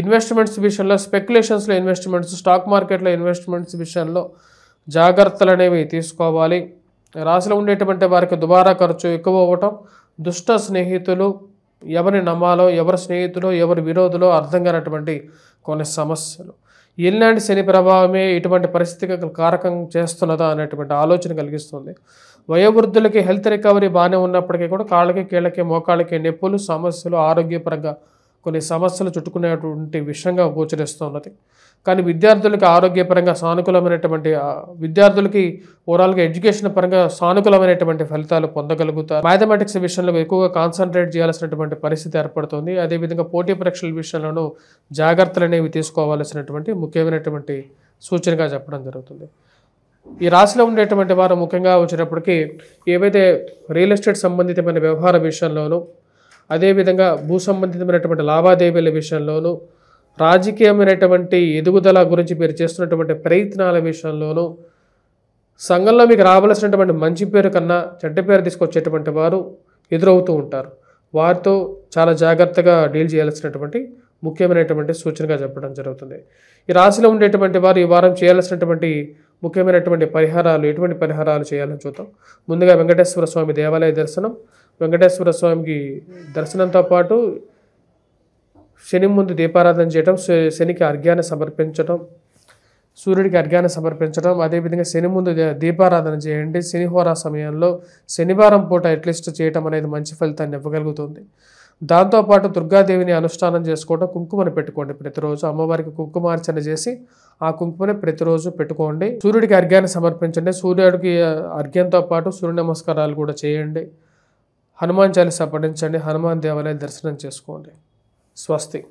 ఇన్వెస్ట్మెంట్స్ విషయంలో, స్పెక్యులేషన్స్లో ఇన్వెస్ట్మెంట్స్, స్టాక్ మార్కెట్లో ఇన్వెస్ట్మెంట్స్ విషయంలో జాగ్రత్తలు అనేవి తీసుకోవాలి. రాశిలో ఉండేటువంటి వారికి దుబారా ఖర్చు ఎక్కువ అవ్వటం, దుష్ట స్నేహితులు, ఎవరిని నమ్మాలో, ఎవరి స్నేహితులు, ఎవరి విరోధులో అర్థం కానటువంటి కొన్ని సమస్యలు, ఎలాంటి శని ప్రభావమే ఇటువంటి పరిస్థితికి కారకం చేస్తున్నదా అనేటువంటి ఆలోచన కలిగిస్తుంది. వయోవృద్ధులకి హెల్త్ రికవరీ బాగానే ఉన్నప్పటికీ కూడా కాళ్ళకి, కీళ్ళకి, మోకాళ్ళకి నొప్పులు, సమస్యలు, ఆరోగ్యపరంగా కొన్ని సమస్యలు చుట్టుకునేటువంటి విషయంగా గోచరిస్తున్నది. కానీ విద్యార్థులకి ఆరోగ్యపరంగా సానుకూలమైనటువంటి, విద్యార్థులకి ఓవరాల్గా ఎడ్యుకేషన్ పరంగా సానుకూలమైనటువంటి ఫలితాలు పొందగలుగుతారు. మ్యాథమెటిక్స్ విషయంలో ఎక్కువగా కాన్సన్ట్రేట్ చేయాల్సినటువంటి పరిస్థితి ఏర్పడుతుంది. అదేవిధంగా పోటీ పరీక్షల విషయంలోనూ జాగ్రత్తలు అనేవి తీసుకోవాల్సినటువంటి ముఖ్యమైనటువంటి సూచనగా చెప్పడం జరుగుతుంది. ఈ రాశిలో ఉండేటువంటి వారు ముఖ్యంగా వచ్చేటప్పటికి ఏవైతే రియల్ ఎస్టేట్ సంబంధితమైన వ్యవహార విషయంలోనూ, అదేవిధంగా భూ సంబంధితమైనటువంటి లావాదేవీల విషయంలోనూ, రాజకీయమైనటువంటి ఎదుగుదల గురించి మీరు చేస్తున్నటువంటి ప్రయత్నాల విషయంలోనూ సంఘంలో మీకు రావాల్సినటువంటి మంచి పేరు కన్నా చెడ్డ పేరు తీసుకొచ్చేటువంటి వారు ఎదురవుతూ ఉంటారు. వారితో చాలా జాగ్రత్తగా డీల్ చేయాల్సినటువంటి ముఖ్యమైనటువంటి సూచనగా చెప్పడం జరుగుతుంది. ఈ రాశిలో ఉండేటువంటి వారు ఈ వారం చేయాల్సినటువంటి ముఖ్యమైనటువంటి పరిహారాలు, ఎటువంటి పరిహారాలు చేయాలని చూద్దాం. ముందుగా వెంకటేశ్వర స్వామి దేవాలయ దర్శనం. వెంకటేశ్వర స్వామికి దర్శనంతో పాటు శని ముందు దీపారాధన చేయడం, శనికి అర్ఘ్యాన్ని సమర్పించడం, సూర్యుడికి అర్ఘ్యాన్ని సమర్పించడం, అదేవిధంగా శని ముందు దీపారాధన చేయండి. శనిహోరా సమయంలో శనివారం పూట అట్లీస్ట్ చేయటం అనేది మంచి ఫలితాన్ని ఇవ్వగలుగుతుంది. దాంతోపాటు దుర్గాదేవిని అనుష్ఠానం చేసుకోవడం, కుంకుమను పెట్టుకోండి. ప్రతిరోజు అమ్మవారికి కుంకుమార్చన చేసి ఆ కుంకుమని ప్రతిరోజు పెట్టుకోండి. సూర్యుడికి అర్ఘ్యాన్ని సమర్పించండి. సూర్యుడికి అర్ఘ్యంతో పాటు సూర్య నమస్కారాలు కూడా చేయండి. హనుమాన్ చాలీసా పఠించండి. హనుమాన్ దేవాలయ దర్శనం చేసుకోండి. స్వస్తి.